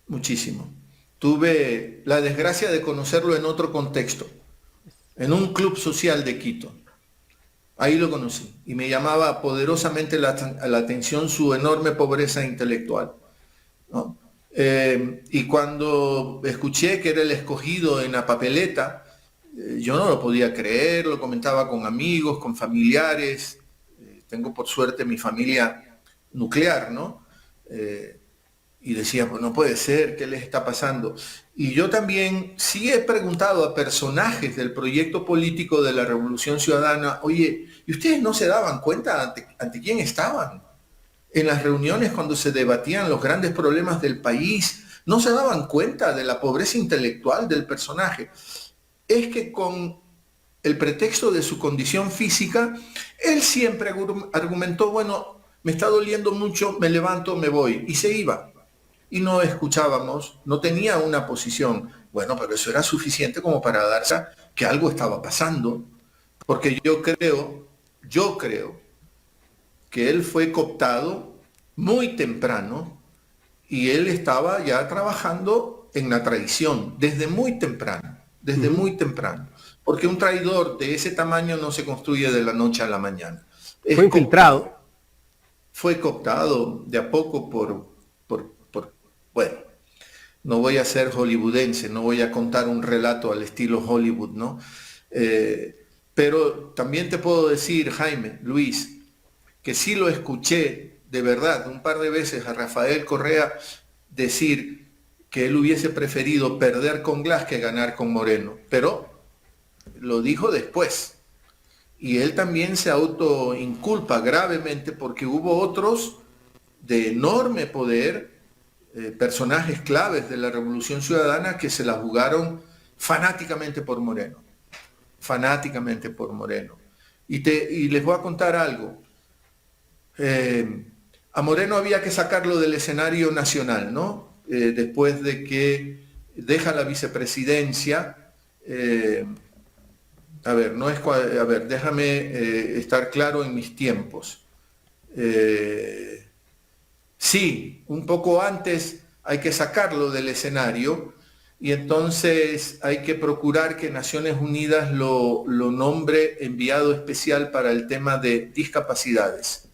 muchísimo. Tuve la desgracia de conocerlo en otro contexto, en un club social de Quito. Ahí lo conocí y me llamaba poderosamente la atención su enorme pobreza intelectual, ¿no? Y cuando escuché que era el escogido en la papeleta, yo no lo podía creer, lo comentaba con amigos, con familiares. Tengo por suerte mi familia nuclear, ¿no? y decíamos, no puede ser, ¿qué les está pasando? Y yo también sí he preguntado a personajes del proyecto político de la Revolución Ciudadana, oye, ¿y ustedes no se daban cuenta ante quién estaban? En las reuniones cuando se debatían los grandes problemas del país, no se daban cuenta de la pobreza intelectual del personaje. Es que con el pretexto de su condición física, él siempre argumentó, bueno, me está doliendo mucho, me levanto, me voy, y se iba. Y no escuchábamos, no tenía una posición. Bueno, pero eso era suficiente como para darse que algo estaba pasando, porque yo creo que él fue cooptado muy temprano y él estaba ya trabajando en la traición desde muy temprano, desde muy temprano. Porque un traidor de ese tamaño no se construye de la noche a la mañana. Fue infiltrado. Fue cooptado de a poco bueno, no voy a ser hollywoodense, no voy a contar un relato al estilo Hollywood, ¿no? Pero también te puedo decir, Jaime, Luis, que sí lo escuché de verdad un par de veces a Rafael Correa decir que él hubiese preferido perder con Glass que ganar con Moreno, pero lo dijo después. Y él también se autoinculpa gravemente porque hubo otros de enorme poder, personajes claves de la Revolución Ciudadana que se la jugaron fanáticamente por Moreno. Fanáticamente por Moreno. Y les voy a contar algo. A Moreno había que sacarlo del escenario nacional, ¿no? Después de que deja la vicepresidencia. Déjame estar claro en mis tiempos. Sí, un poco antes hay que sacarlo del escenario y entonces hay que procurar que Naciones Unidas lo nombre enviado especial para el tema de discapacidades.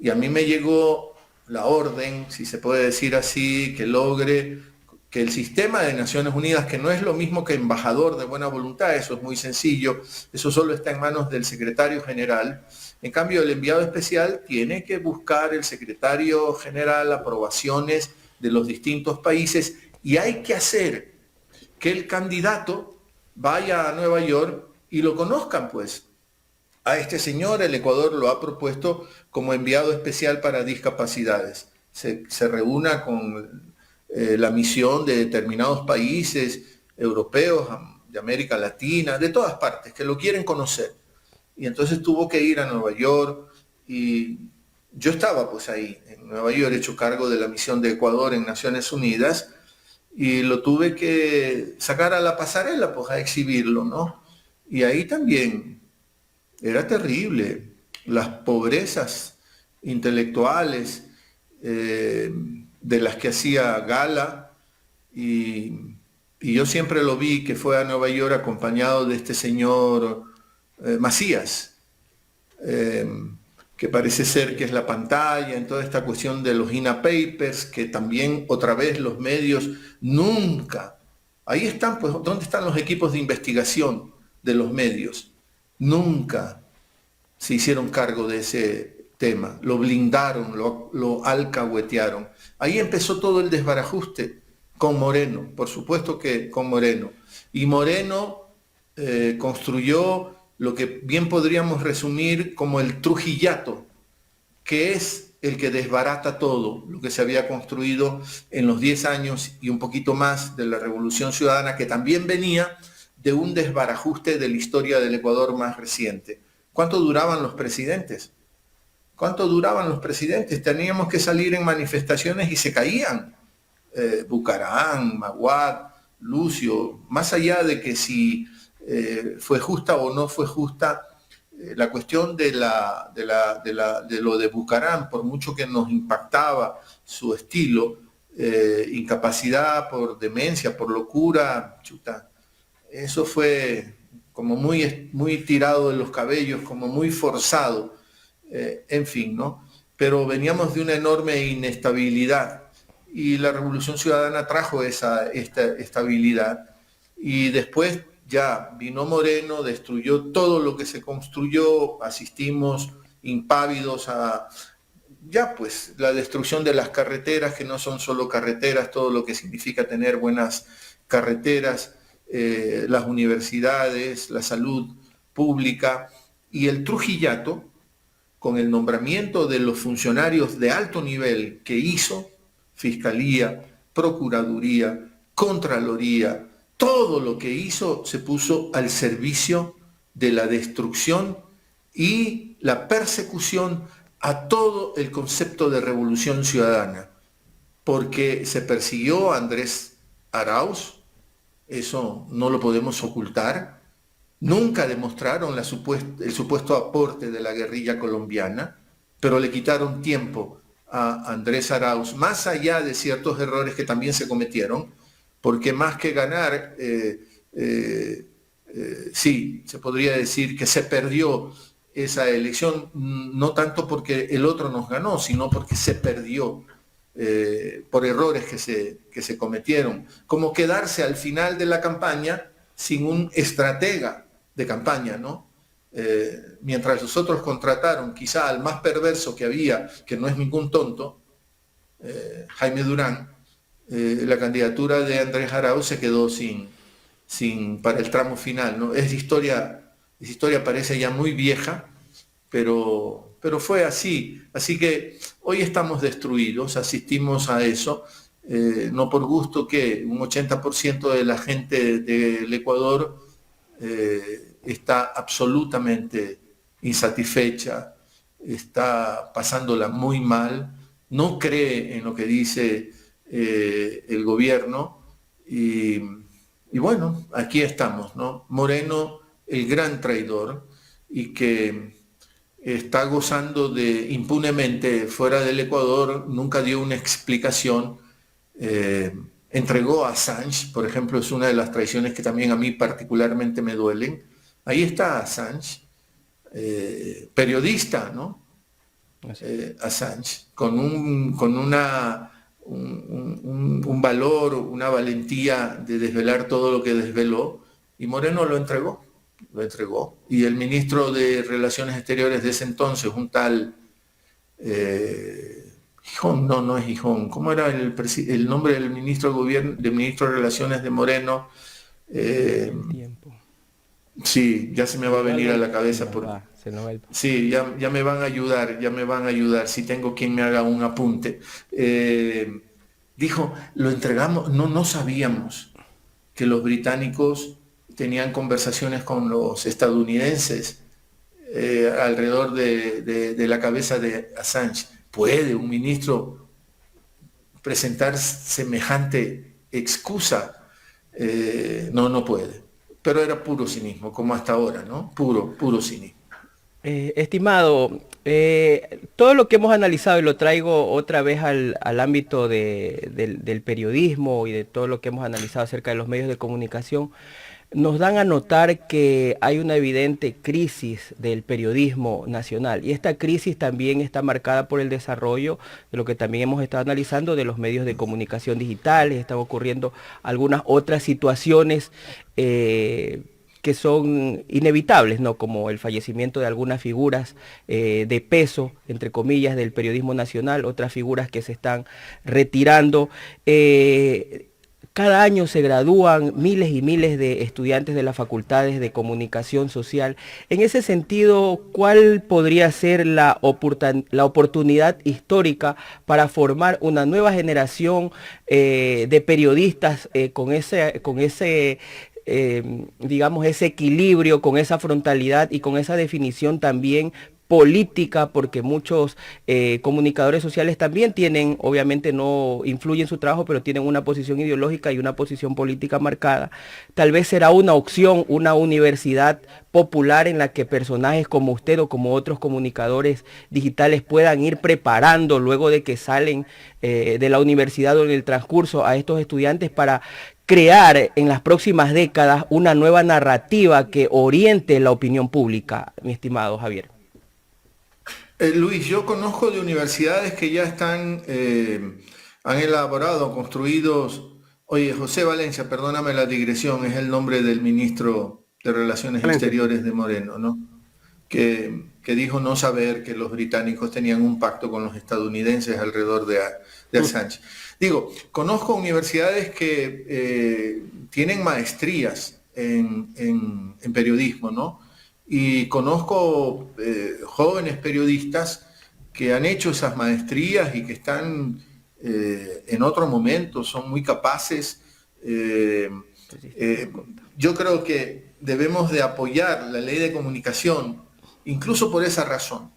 Y a mí me llegó la orden, si se puede decir así, que logre que el sistema de Naciones Unidas, que no es lo mismo que embajador de buena voluntad, eso es muy sencillo, eso solo está en manos del secretario general. En cambio, el enviado especial tiene que buscar el secretario general aprobaciones de los distintos países y hay que hacer que el candidato vaya a Nueva York y lo conozcan, pues. A este señor el Ecuador lo ha propuesto como enviado especial para discapacidades. Se reúna con la misión de determinados países europeos, de América Latina, de todas partes, que lo quieren conocer. Y entonces tuvo que ir a Nueva York y yo estaba pues ahí, en Nueva York, hecho cargo de la misión de Ecuador en Naciones Unidas y lo tuve que sacar a la pasarela pues a exhibirlo, ¿no? Y ahí también era terrible, las pobrezas intelectuales de las que hacía gala y yo siempre lo vi que fue a Nueva York acompañado de este señor Macías, que parece ser que es la pantalla en toda esta cuestión de los INA Papers, que también otra vez los medios nunca, ahí están, pues, ¿dónde están los equipos de investigación de los medios? Nunca se hicieron cargo de ese tema, lo blindaron, lo alcahuetearon. Ahí empezó todo el desbarajuste con Moreno, por supuesto que con Moreno. Y Moreno construyó lo que bien podríamos resumir como el trujillato, que es el que desbarata todo lo que se había construido en los 10 años y un poquito más de la Revolución Ciudadana, que también venía de un desbarajuste de la historia del Ecuador más reciente. ¿Cuánto duraban los presidentes? ¿Cuánto duraban los presidentes? Teníamos que salir en manifestaciones y se caían. Bucarán, Maguad, Lucio, más allá de que si fue justa o no fue justa, la cuestión de lo de Bucarán, por mucho que nos impactaba su estilo, incapacidad por demencia, por locura, chuta, eso fue como muy tirado de los cabellos, como muy forzado, en fin, ¿no? Pero veníamos de una enorme inestabilidad y la Revolución Ciudadana trajo esta estabilidad y después ya vino Moreno, destruyó todo lo que se construyó, asistimos impávidos a ya pues la destrucción de las carreteras, que no son solo carreteras, todo lo que significa tener buenas carreteras, las universidades, la salud pública, y el Trujillato, con el nombramiento de los funcionarios de alto nivel que hizo, Fiscalía, Procuraduría, Contraloría, todo lo que hizo se puso al servicio de la destrucción y la persecución a todo el concepto de revolución ciudadana, porque se persiguió a Andrés Arauz, eso no lo podemos ocultar. Nunca demostraron el supuesto aporte de la guerrilla colombiana, pero le quitaron tiempo a Andrés Arauz, más allá de ciertos errores que también se cometieron, porque más que ganar, sí, se podría decir que se perdió esa elección, no tanto porque el otro nos ganó, sino porque se perdió por errores que se cometieron, como quedarse al final de la campaña sin un estratega de campaña, ¿no? Mientras los otros contrataron quizá al más perverso que había, que no es ningún tonto, Jaime Durán, la candidatura de Andrés Arauz se quedó para el tramo final, ¿no? Esa historia parece ya muy vieja, pero fue así. Así que hoy estamos destruidos, asistimos a eso, no por gusto que un 80% de la gente del Ecuador está absolutamente insatisfecha, está pasándola muy mal, no cree en lo que dice el gobierno y bueno, aquí estamos, ¿no? Moreno, el gran traidor, y que está gozando de impunemente fuera del Ecuador, nunca dio una explicación, entregó a Assange, por ejemplo, es una de las traiciones que también a mí particularmente me duelen. Ahí está Assange, periodista, ¿no? Assange, con un valor, una valentía de desvelar todo lo que desveló, y Moreno lo entregó. Y el ministro de Relaciones Exteriores de ese entonces, un tal Gijón, no es Gijón, ¿cómo era el nombre del ministro de Gobierno, del ministro de Relaciones de Moreno? Sí, ya se me va a venir a la cabeza. Sí, ya me van a ayudar, si tengo quien me haga un apunte. Dijo, lo entregamos, no sabíamos que los británicos tenían conversaciones con los estadounidenses alrededor de la cabeza de Assange. ¿Puede un ministro presentar semejante excusa? No puede. Pero era puro cinismo, como hasta ahora, ¿no? Puro cinismo. Estimado, todo lo que hemos analizado, y lo traigo otra vez al ámbito del periodismo y de todo lo que hemos analizado acerca de los medios de comunicación, nos dan a notar que hay una evidente crisis del periodismo nacional, y esta crisis también está marcada por el desarrollo de lo que también hemos estado analizando de los medios de comunicación digitales. Están ocurriendo algunas otras situaciones que son inevitables, ¿no? Como el fallecimiento de algunas figuras de peso, entre comillas, del periodismo nacional, otras figuras que se están retirando. Cada año se gradúan miles y miles de estudiantes de las facultades de comunicación social. En ese sentido, ¿cuál podría ser la oportunidad histórica para formar una nueva generación de periodistas con ese digamos, ese equilibrio, con esa frontalidad y con esa definición también política? Porque muchos comunicadores sociales también tienen, obviamente no influyen en su trabajo, pero tienen una posición ideológica y una posición política marcada. Tal vez será una opción, una universidad popular en la que personajes como usted o como otros comunicadores digitales puedan ir preparando luego de que salen de la universidad o en el transcurso a estos estudiantes para crear en las próximas décadas una nueva narrativa que oriente la opinión pública, mi estimado Javier. Luis, yo conozco de universidades que ya han elaborado, construidos. Oye, José Valencia, perdóname la digresión, es el nombre del ministro de Relaciones Exteriores de Moreno, ¿no? que dijo no saber que los británicos tenían un pacto con los estadounidenses alrededor de Assange. Digo, conozco universidades que tienen maestrías en periodismo, ¿no? Y conozco jóvenes periodistas que han hecho esas maestrías y que están en otro momento, son muy capaces. Yo creo que debemos de apoyar la ley de comunicación, incluso por esa razón,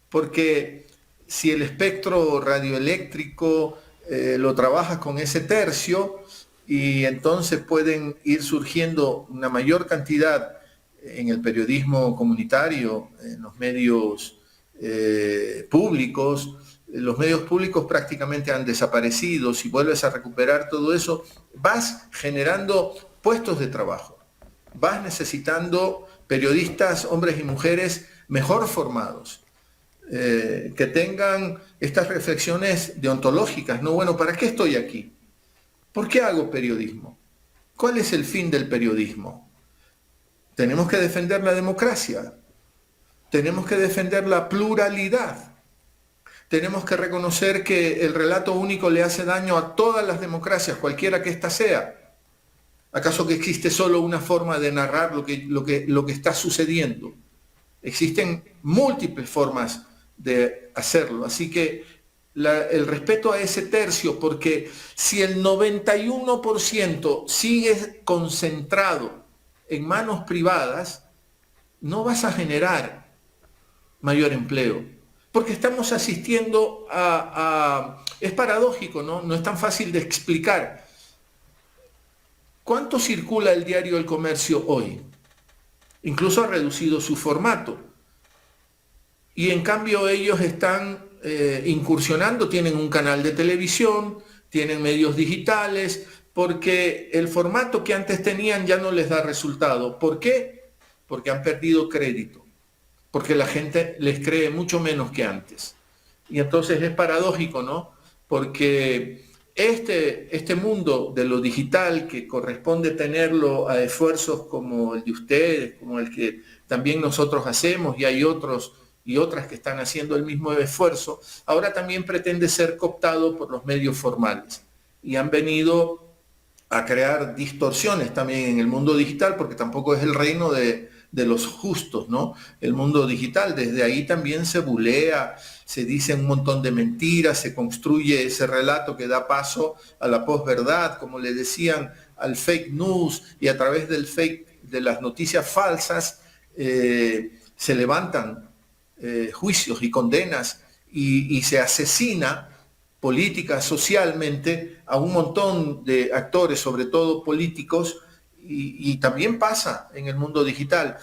porque si el espectro radioeléctrico lo trabajas con ese tercio, y entonces pueden ir surgiendo una mayor cantidad en el periodismo comunitario, en los medios públicos. Los medios públicos prácticamente han desaparecido. Si vuelves a recuperar todo eso, vas generando puestos de trabajo, vas necesitando periodistas, hombres y mujeres mejor formados, que tengan estas reflexiones deontológicas, ¿no? Bueno, ¿para qué estoy aquí? ¿Por qué hago periodismo? ¿Cuál es el fin del periodismo? Tenemos que defender la democracia, tenemos que defender la pluralidad, tenemos que reconocer que el relato único le hace daño a todas las democracias, cualquiera que ésta sea. ¿Acaso que existe solo una forma de narrar lo que está sucediendo? Existen múltiples formas de hacerlo, así que el respeto a ese tercio, porque si el 91% sigue concentrado en manos privadas, no vas a generar mayor empleo, porque estamos asistiendo es paradójico, ¿no? No es tan fácil de explicar. ¿Cuánto circula el diario El Comercio hoy? Incluso ha reducido su formato. Y en cambio ellos están incursionando, tienen un canal de televisión, tienen medios digitales, porque el formato que antes tenían ya no les da resultado. ¿Por qué? Porque han perdido crédito, porque la gente les cree mucho menos que antes. Y entonces es paradójico, ¿no? Porque este mundo de lo digital, que corresponde tenerlo a esfuerzos como el de ustedes, como el que también nosotros hacemos, y hay otros y otras que están haciendo el mismo esfuerzo, ahora también pretende ser cooptado por los medios formales. Y han venido a crear distorsiones también en el mundo digital, porque tampoco es el reino de los justos, ¿no? El mundo digital, desde ahí también se bulea, se dicen un montón de mentiras, se construye ese relato que da paso a la posverdad, como le decían, al fake news, y a través de las noticias falsas se levantan juicios y condenas y se asesina política, socialmente, a un montón de actores, sobre todo políticos, y también pasa en el mundo digital.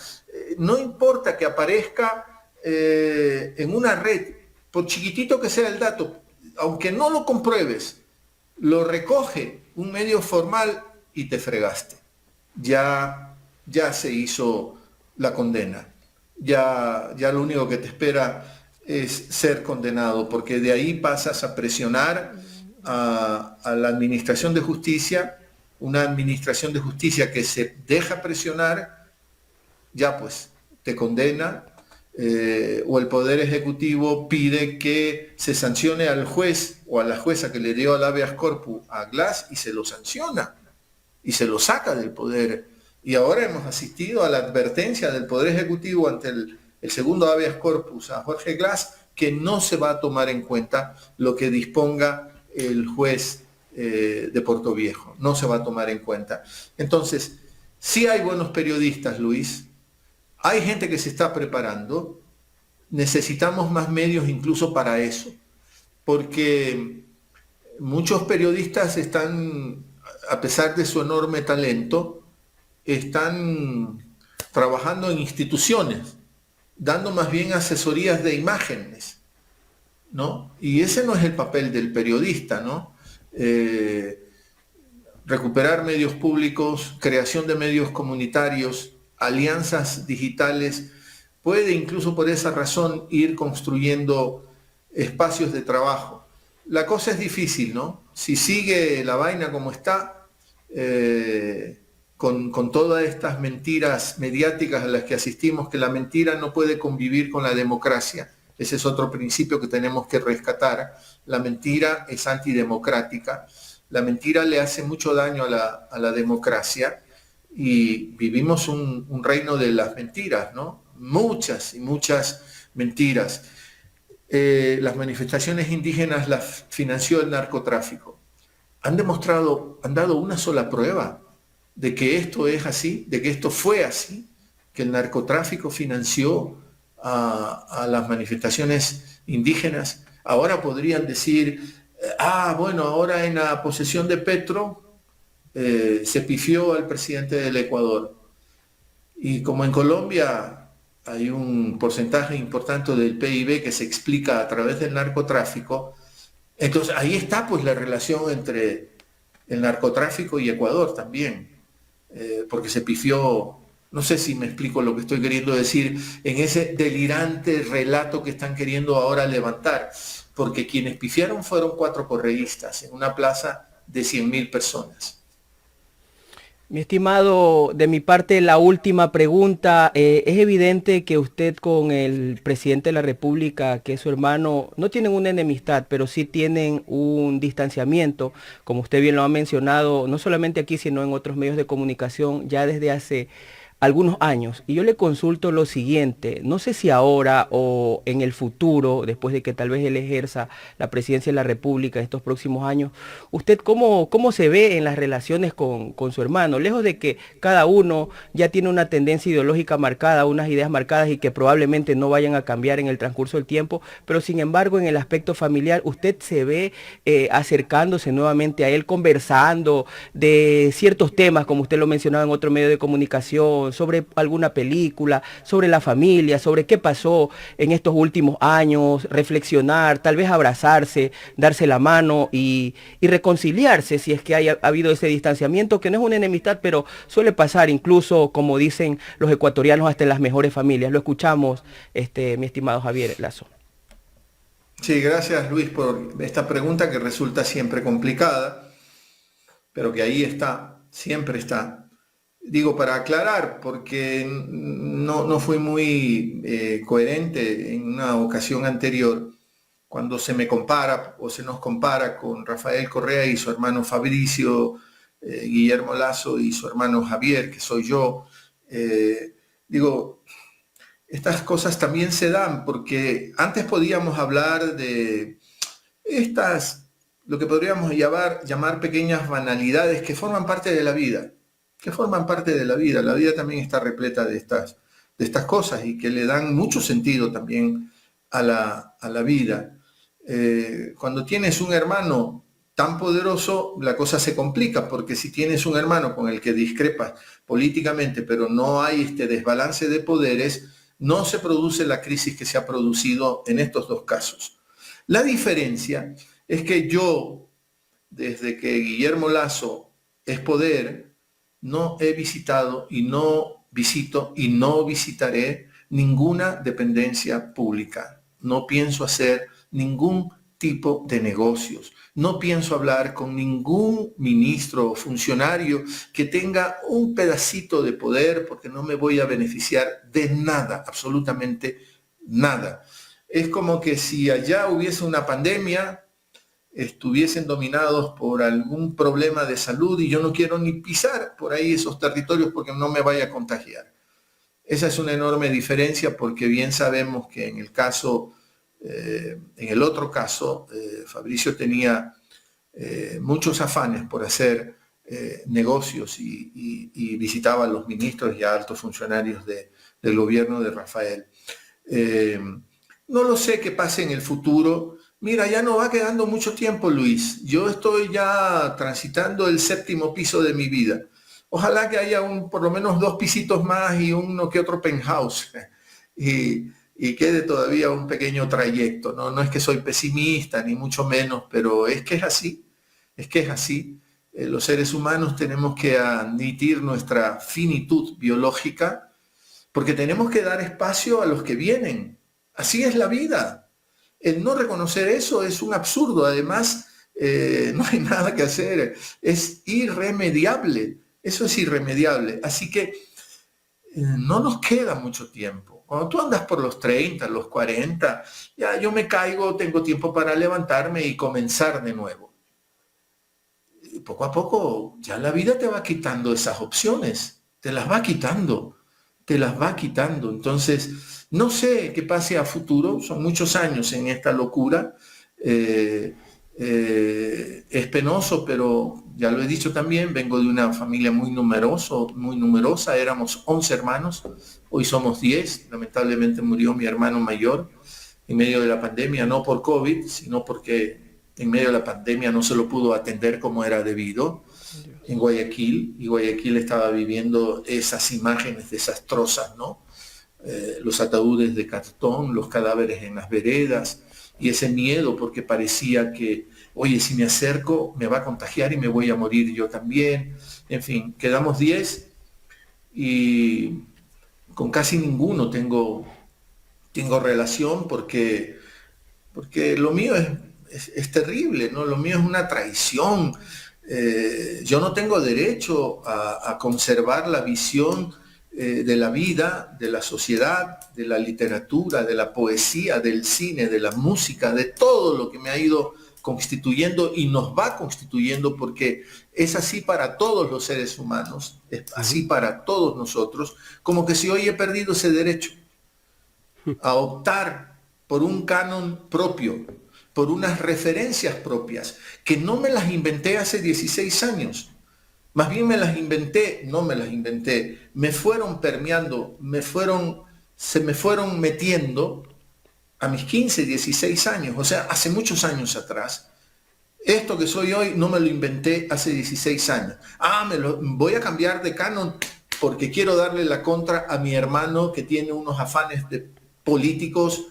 No importa que aparezca en una red, por chiquitito que sea el dato, aunque no lo compruebes, lo recoge un medio formal y te fregaste. Ya se hizo la condena. Ya lo único que te espera es ser condenado, porque de ahí pasas a presionar a la administración de justicia, una administración de justicia que se deja presionar, ya pues te condena, o el Poder Ejecutivo pide que se sancione al juez o a la jueza que le dio al habeas corpus a Glass, y se lo sanciona y se lo saca del poder. Y ahora hemos asistido a la advertencia del Poder Ejecutivo ante el segundo habeas corpus a Jorge Glass, que no se va a tomar en cuenta lo que disponga el juez de Portoviejo. No se va a tomar en cuenta. Entonces, sí hay buenos periodistas, Luis. Hay gente que se está preparando. Necesitamos más medios incluso para eso. Porque muchos periodistas están, a pesar de su enorme talento, están trabajando en instituciones, dando más bien asesorías de imágenes, ¿no? Y ese no es el papel del periodista, ¿no? Recuperar medios públicos, creación de medios comunitarios, alianzas digitales, puede incluso por esa razón ir construyendo espacios de trabajo. La cosa es difícil, ¿no? Si sigue la vaina como está, con todas estas mentiras mediáticas a las que asistimos, que la mentira no puede convivir con la democracia. Ese es otro principio que tenemos que rescatar. La mentira es antidemocrática. La mentira le hace mucho daño a la democracia y vivimos un reino de las mentiras, ¿no? Muchas y muchas mentiras. Las manifestaciones indígenas las financió el narcotráfico. Han dado una sola prueba de que esto es así, de que esto fue así, que el narcotráfico financió a las manifestaciones indígenas. Ahora podrían decir, bueno, ahora en la posesión de Petro se pifió al presidente del Ecuador. Y como en Colombia hay un porcentaje importante del PIB que se explica a través del narcotráfico, entonces ahí está pues la relación entre el narcotráfico y Ecuador también, porque se pifió, no sé si me explico lo que estoy queriendo decir, en ese delirante relato que están queriendo ahora levantar, porque quienes pifiaron fueron 4 correístas en una plaza de 100.000 personas. Mi estimado, de mi parte la última pregunta. Es evidente que usted con el presidente de la República, que es su hermano, no tienen una enemistad, pero sí tienen un distanciamiento, como usted bien lo ha mencionado, no solamente aquí, sino en otros medios de comunicación, ya desde hace algunos años. Y yo le consulto lo siguiente: no sé si ahora o en el futuro, después de que tal vez él ejerza la presidencia de la República en estos próximos años, usted cómo se ve en las relaciones con su hermano, lejos de que cada uno ya tiene una tendencia ideológica marcada, unas ideas marcadas y que probablemente no vayan a cambiar en el transcurso del tiempo, pero sin embargo en el aspecto familiar, usted se ve acercándose nuevamente a él, conversando de ciertos temas, como usted lo mencionaba en otro medio de comunicación, sobre alguna película, sobre la familia, sobre qué pasó en estos últimos años, reflexionar, tal vez abrazarse, darse la mano y reconciliarse si es que ha habido ese distanciamiento, que no es una enemistad, pero suele pasar incluso, como dicen los ecuatorianos, hasta en las mejores familias. Lo escuchamos, mi estimado Javier Lazo. Sí, gracias Luis por esta pregunta que resulta siempre complicada, pero que ahí está, siempre está. Digo, para aclarar, porque no fui muy coherente en una ocasión anterior, cuando se me compara o se nos compara con Rafael Correa y su hermano Fabricio, Guillermo Lazo y su hermano Javier, que soy yo. Digo, estas cosas también se dan porque antes podíamos hablar de lo que podríamos llamar pequeñas banalidades que forman parte de la vida. La vida también está repleta de estas cosas y que le dan mucho sentido también a la vida. Cuando tienes un hermano tan poderoso, la cosa se complica, porque si tienes un hermano con el que discrepas políticamente, pero no hay este desbalance de poderes, no se produce la crisis que se ha producido en estos dos casos. La diferencia es que yo, desde que Guillermo Lazo es poder, no he visitado y no visito y no visitaré ninguna dependencia pública. No pienso hacer ningún tipo de negocios. No pienso hablar con ningún ministro o funcionario que tenga un pedacito de poder, porque no me voy a beneficiar de nada, absolutamente nada. Es como que si allá hubiese una pandemia, estuviesen dominados por algún problema de salud y yo no quiero ni pisar por ahí esos territorios porque no me vaya a contagiar. Esa es una enorme diferencia, porque bien sabemos que en el otro caso, Fabricio tenía muchos afanes por hacer negocios y visitaba a los ministros y a altos funcionarios del gobierno de Rafael. No lo sé qué pase en el futuro. Mira, ya no va quedando mucho tiempo, Luis. Yo estoy ya transitando el 7º piso de mi vida. Ojalá que haya por lo menos 2 pisitos más y uno que otro penthouse. Y quede todavía un pequeño trayecto. No es que soy pesimista, ni mucho menos, pero es que es así. Es que es así. Los seres humanos tenemos que admitir nuestra finitud biológica, porque tenemos que dar espacio a los que vienen. Así es la vida. El no reconocer eso es un absurdo. Además, no hay nada que hacer. Es irremediable. Eso es irremediable. Así que no nos queda mucho tiempo. Cuando tú andas por los 30, los 40, ya yo me caigo, tengo tiempo para levantarme y comenzar de nuevo. Y poco a poco ya la vida te va quitando esas opciones, te las va quitando, te las va quitando. Entonces, no sé qué pase a futuro, son muchos años en esta locura. Es penoso, pero ya lo he dicho también, vengo de una familia muy numerosa, éramos 11 hermanos, hoy somos 10, lamentablemente murió mi hermano mayor en medio de la pandemia, no por COVID, sino porque en medio de la pandemia no se lo pudo atender como era debido en Guayaquil, y Guayaquil estaba viviendo esas imágenes desastrosas, ¿no? Los ataúdes de cartón, los cadáveres en las veredas, y ese miedo porque parecía que, oye, si me acerco me va a contagiar y me voy a morir yo también. En fin, quedamos 10 y con casi ninguno tengo relación porque lo mío es terrible, ¿no? Lo mío es una traición. Yo no tengo derecho a conservar la visión de la vida, de la sociedad, de la literatura, de la poesía, del cine, de la música, de todo lo que me ha ido constituyendo y nos va constituyendo, porque es así para todos los seres humanos, es así para todos nosotros, como que si hoy he perdido ese derecho a optar por un canon propio, por unas referencias propias, que no me las inventé hace 16 años. Más bien me las inventé, me fueron permeando, se me fueron metiendo a mis 15, 16 años, o sea, hace muchos años atrás. Esto que soy hoy no me lo inventé hace 16 años. Voy a cambiar de canon porque quiero darle la contra a mi hermano que tiene unos afanes políticos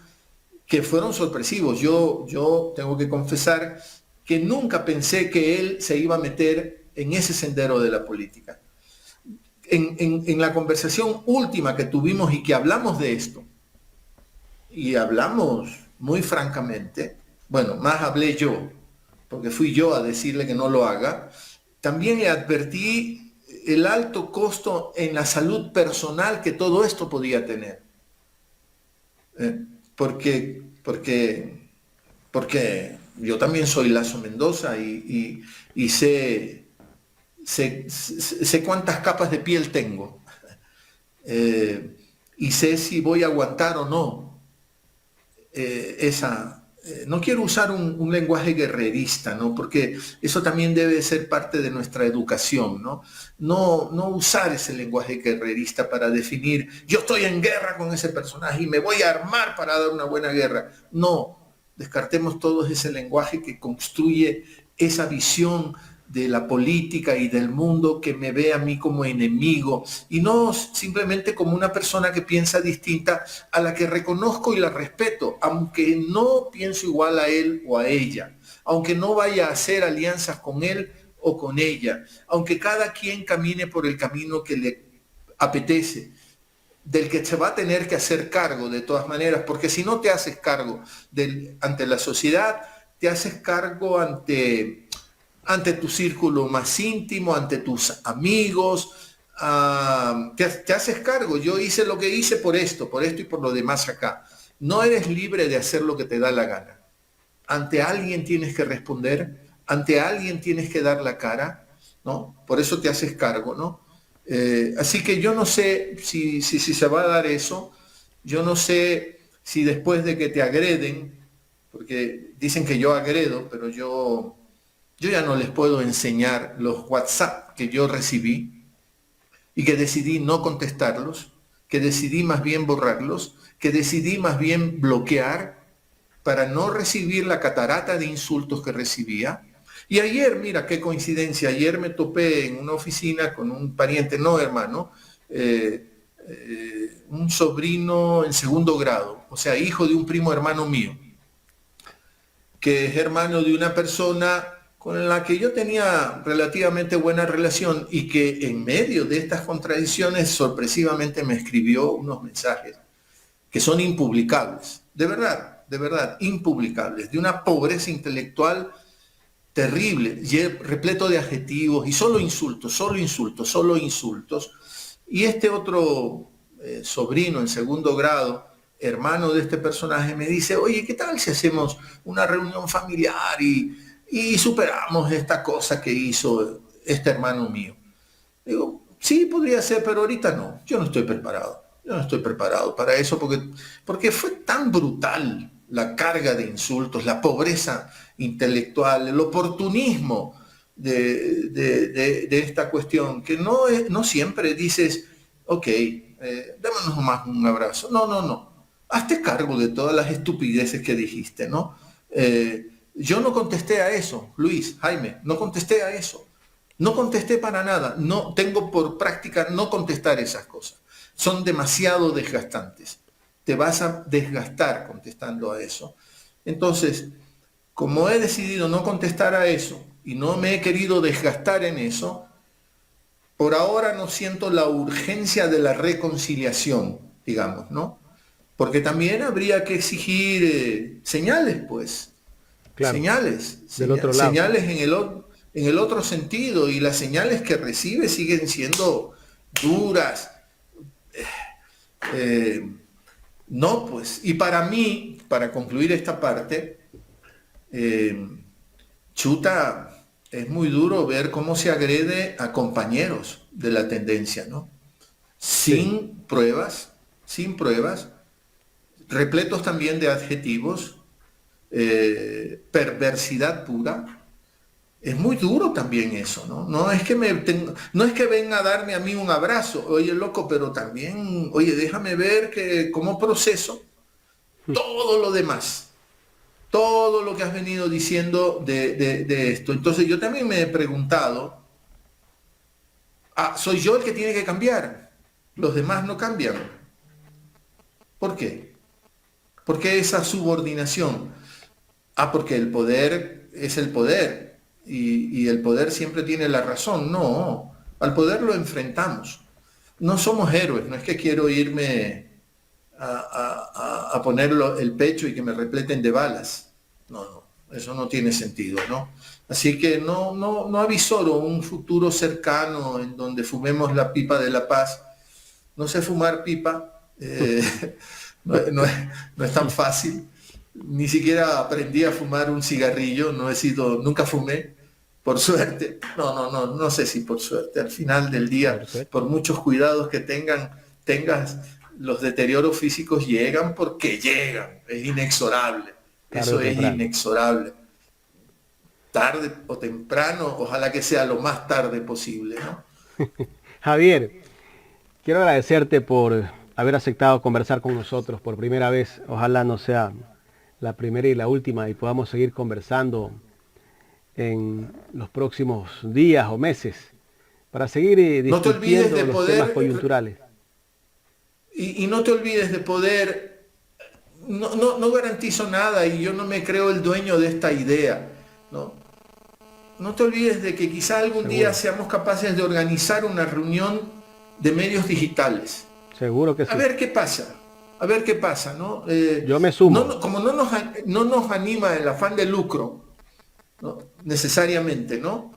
que fueron sorpresivos. Yo tengo que confesar que nunca pensé que él se iba a meter en ese sendero de la política. En la conversación última que tuvimos y que hablamos de esto, y hablamos muy francamente, bueno, más hablé yo, porque fui yo a decirle que no lo haga, también le advertí el alto costo en la salud personal que todo esto podía tener. Porque yo también soy Lazo Mendoza y sé cuántas capas de piel tengo, y sé si voy a aguantar o no no quiero usar un lenguaje guerrerista, ¿no? Porque eso también debe ser parte de nuestra educación, ¿no? No usar ese lenguaje guerrerista para definir, yo estoy en guerra con ese personaje y me voy a armar para dar una buena guerra. No, descartemos todo ese lenguaje que construye esa visión de la política y del mundo que me ve a mí como enemigo y no simplemente como una persona que piensa distinta, a la que reconozco y la respeto, aunque no pienso igual a él o a ella, aunque no vaya a hacer alianzas con él o con ella, aunque cada quien camine por el camino que le apetece, del que se va a tener que hacer cargo de todas maneras, porque si no te haces cargo ante la sociedad, te haces cargo ante tu círculo más íntimo, ante tus amigos, te haces cargo. Yo hice lo que hice por esto y por lo demás acá. No eres libre de hacer lo que te da la gana. Ante alguien tienes que responder, ante alguien tienes que dar la cara, ¿no? Por eso te haces cargo, ¿no? Así que yo no sé si se va a dar eso. Yo no sé si después de que te agreden, porque dicen que yo agredo, pero yo ya no les puedo enseñar los WhatsApp que yo recibí y que decidí no contestarlos, que decidí más bien borrarlos, que decidí más bien bloquear para no recibir la catarata de insultos que recibía. Y ayer, mira qué coincidencia, ayer me topé en una oficina con un pariente, no hermano, un sobrino en segundo grado, o sea, hijo de un primo hermano mío, que es hermano de una persona con la que yo tenía relativamente buena relación y que en medio de estas contradicciones sorpresivamente me escribió unos mensajes que son impublicables, de verdad, impublicables, de una pobreza intelectual terrible, repleto de adjetivos y solo insultos, solo insultos, solo insultos. Y este otro sobrino en segundo grado, hermano de este personaje, me dice, oye, ¿qué tal si hacemos una reunión familiar y superamos esta cosa que hizo este hermano mío? Digo, sí, podría ser, pero ahorita no, yo no estoy preparado. Yo no estoy preparado para eso porque fue tan brutal la carga de insultos, la pobreza intelectual, el oportunismo de esta cuestión, que no siempre dices, ok, démonos más un abrazo. No, no, no. Hazte cargo de todas las estupideces que dijiste, ¿no? Yo no contesté a eso, Luis, Jaime, no contesté a eso. No contesté para nada. No tengo por práctica no contestar esas cosas. Son demasiado desgastantes. Te vas a desgastar contestando a eso. Entonces, como he decidido no contestar a eso y no me he querido desgastar en eso, por ahora no siento la urgencia de la reconciliación, digamos, ¿no? Porque también habría que exigir señales, pues. Claro, Señales. del otro lado. Señales en el otro sentido. Y las señales que recibe siguen siendo duras. No, pues. Y para mí, para concluir esta parte, chuta, es muy duro ver cómo se agrede a compañeros de la tendencia, ¿no? Sin pruebas, repletos también de adjetivos, perversidad pura. Es muy duro también eso, ¿no? No es que no es que venga a darme a mí un abrazo, oye loco, pero también, oye, déjame ver que cómo proceso todo lo demás, todo lo que has venido diciendo de esto. Entonces yo también me he preguntado, ¿soy yo el que tiene que cambiar? Los demás no cambian. ¿Por qué? ¿Por qué esa subordinación? Porque el poder es el poder y el poder siempre tiene la razón. No, al poder lo enfrentamos. No somos héroes, no es que quiero irme a poner el pecho y que me repleten de balas. No, eso no tiene sentido, ¿no? Así que no avisoro un futuro cercano en donde fumemos la pipa de la paz. No sé fumar pipa, no es tan fácil. Ni siquiera aprendí a fumar un cigarrillo, nunca fumé, por suerte. No sé si por suerte. Al final del día, por muchos cuidados que tengas, los deterioros físicos llegan porque llegan, es inexorable. Eso es inexorable. Tarde o temprano, ojalá que sea lo más tarde posible, ¿no? Javier, quiero agradecerte por haber aceptado conversar con nosotros por primera vez. Ojalá no sea la primera y la última y podamos seguir conversando en los próximos días o meses para seguir discutiendo los temas coyunturales. Y no te olvides de poder, no garantizo nada y yo no me creo el dueño de esta idea, ¿no? No te olvides de que quizá algún día seamos capaces de organizar una reunión de medios digitales. Seguro que sí. A ver qué pasa, ¿no? Yo me sumo. Como no nos anima el afán de lucro, ¿no? Necesariamente, ¿no?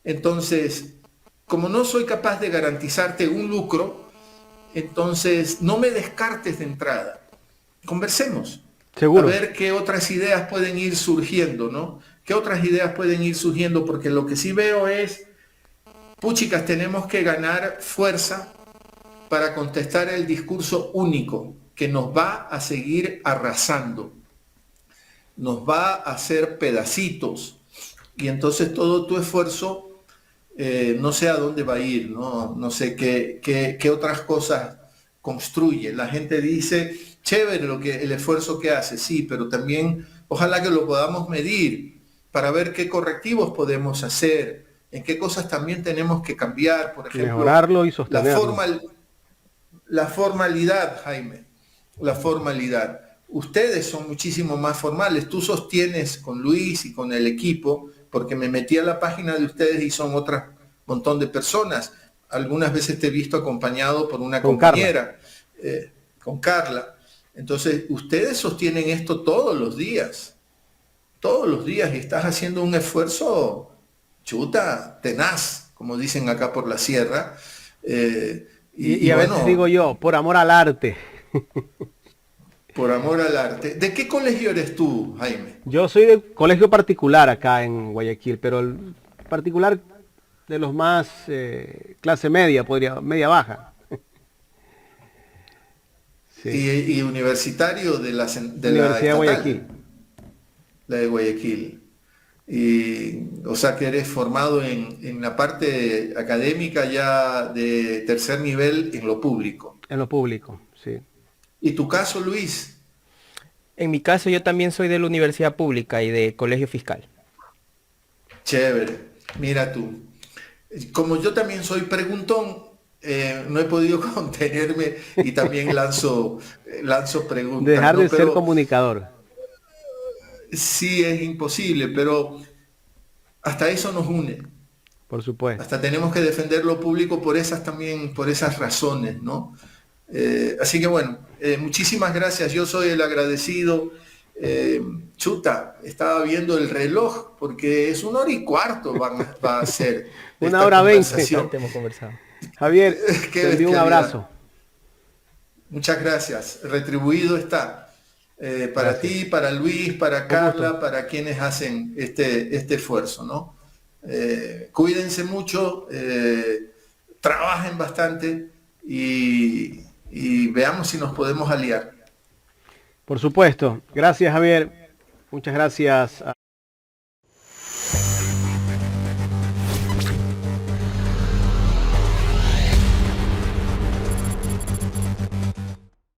Entonces, como no soy capaz de garantizarte un lucro, entonces no me descartes de entrada. Conversemos. Seguro. A ver qué otras ideas pueden ir surgiendo, ¿no? ¿Qué otras ideas pueden ir surgiendo? Porque lo que sí veo es, puchicas, tenemos que ganar fuerza para contestar el discurso único que nos va a seguir arrasando, nos va a hacer pedacitos y entonces todo tu esfuerzo no sé a dónde va a ir, no sé qué otras cosas construye. La gente dice, chévere el esfuerzo que hace, sí, pero también ojalá que lo podamos medir para ver qué correctivos podemos hacer, en qué cosas también tenemos que cambiar, por ejemplo, mejorarlo y sostenerlo. La formalidad, Jaime, la formalidad. Ustedes son muchísimo más formales. Tú sostienes con Luis y con el equipo, porque me metí a la página de ustedes y son otro montón de personas. Algunas veces te he visto acompañado por una compañera, con Carla. Entonces, ustedes sostienen esto todos los días. todos los días y estás haciendo un esfuerzo, chuta, tenaz, como dicen acá por la sierra. Y a veces digo yo, por amor al arte. Por amor al arte. ¿De qué colegio eres tú, Jaime? Yo soy de colegio particular acá en Guayaquil, pero el particular de los más clase media, media baja. Sí. Y universitario de la Universidad de Guayaquil. La de Guayaquil. O sea que eres formado en la parte académica ya de tercer nivel en lo público. En lo público, sí. ¿Y tu caso, Luis? En mi caso yo también soy de la universidad pública y de colegio fiscal. Chévere. Mira tú. Como yo también soy preguntón, no he podido contenerme y también lanzo preguntas. Dejar de ser comunicador. Sí, es imposible, pero hasta eso nos une. Por supuesto. Hasta tenemos que defender lo público por esas razones, ¿no? Así que bueno, muchísimas gracias. Yo soy el agradecido. Chuta, estaba viendo el reloj porque es 1 hora y cuarto va a ser. 1 hora 20. Hemos conversado. Javier, te envío un abrazo. Muchas gracias. Retribuido está. Para ti, para Luis, para Carla, para quienes hacen este esfuerzo, ¿no? Cuídense mucho, trabajen bastante y veamos si nos podemos aliar. Por supuesto. Gracias, Javier. Muchas gracias.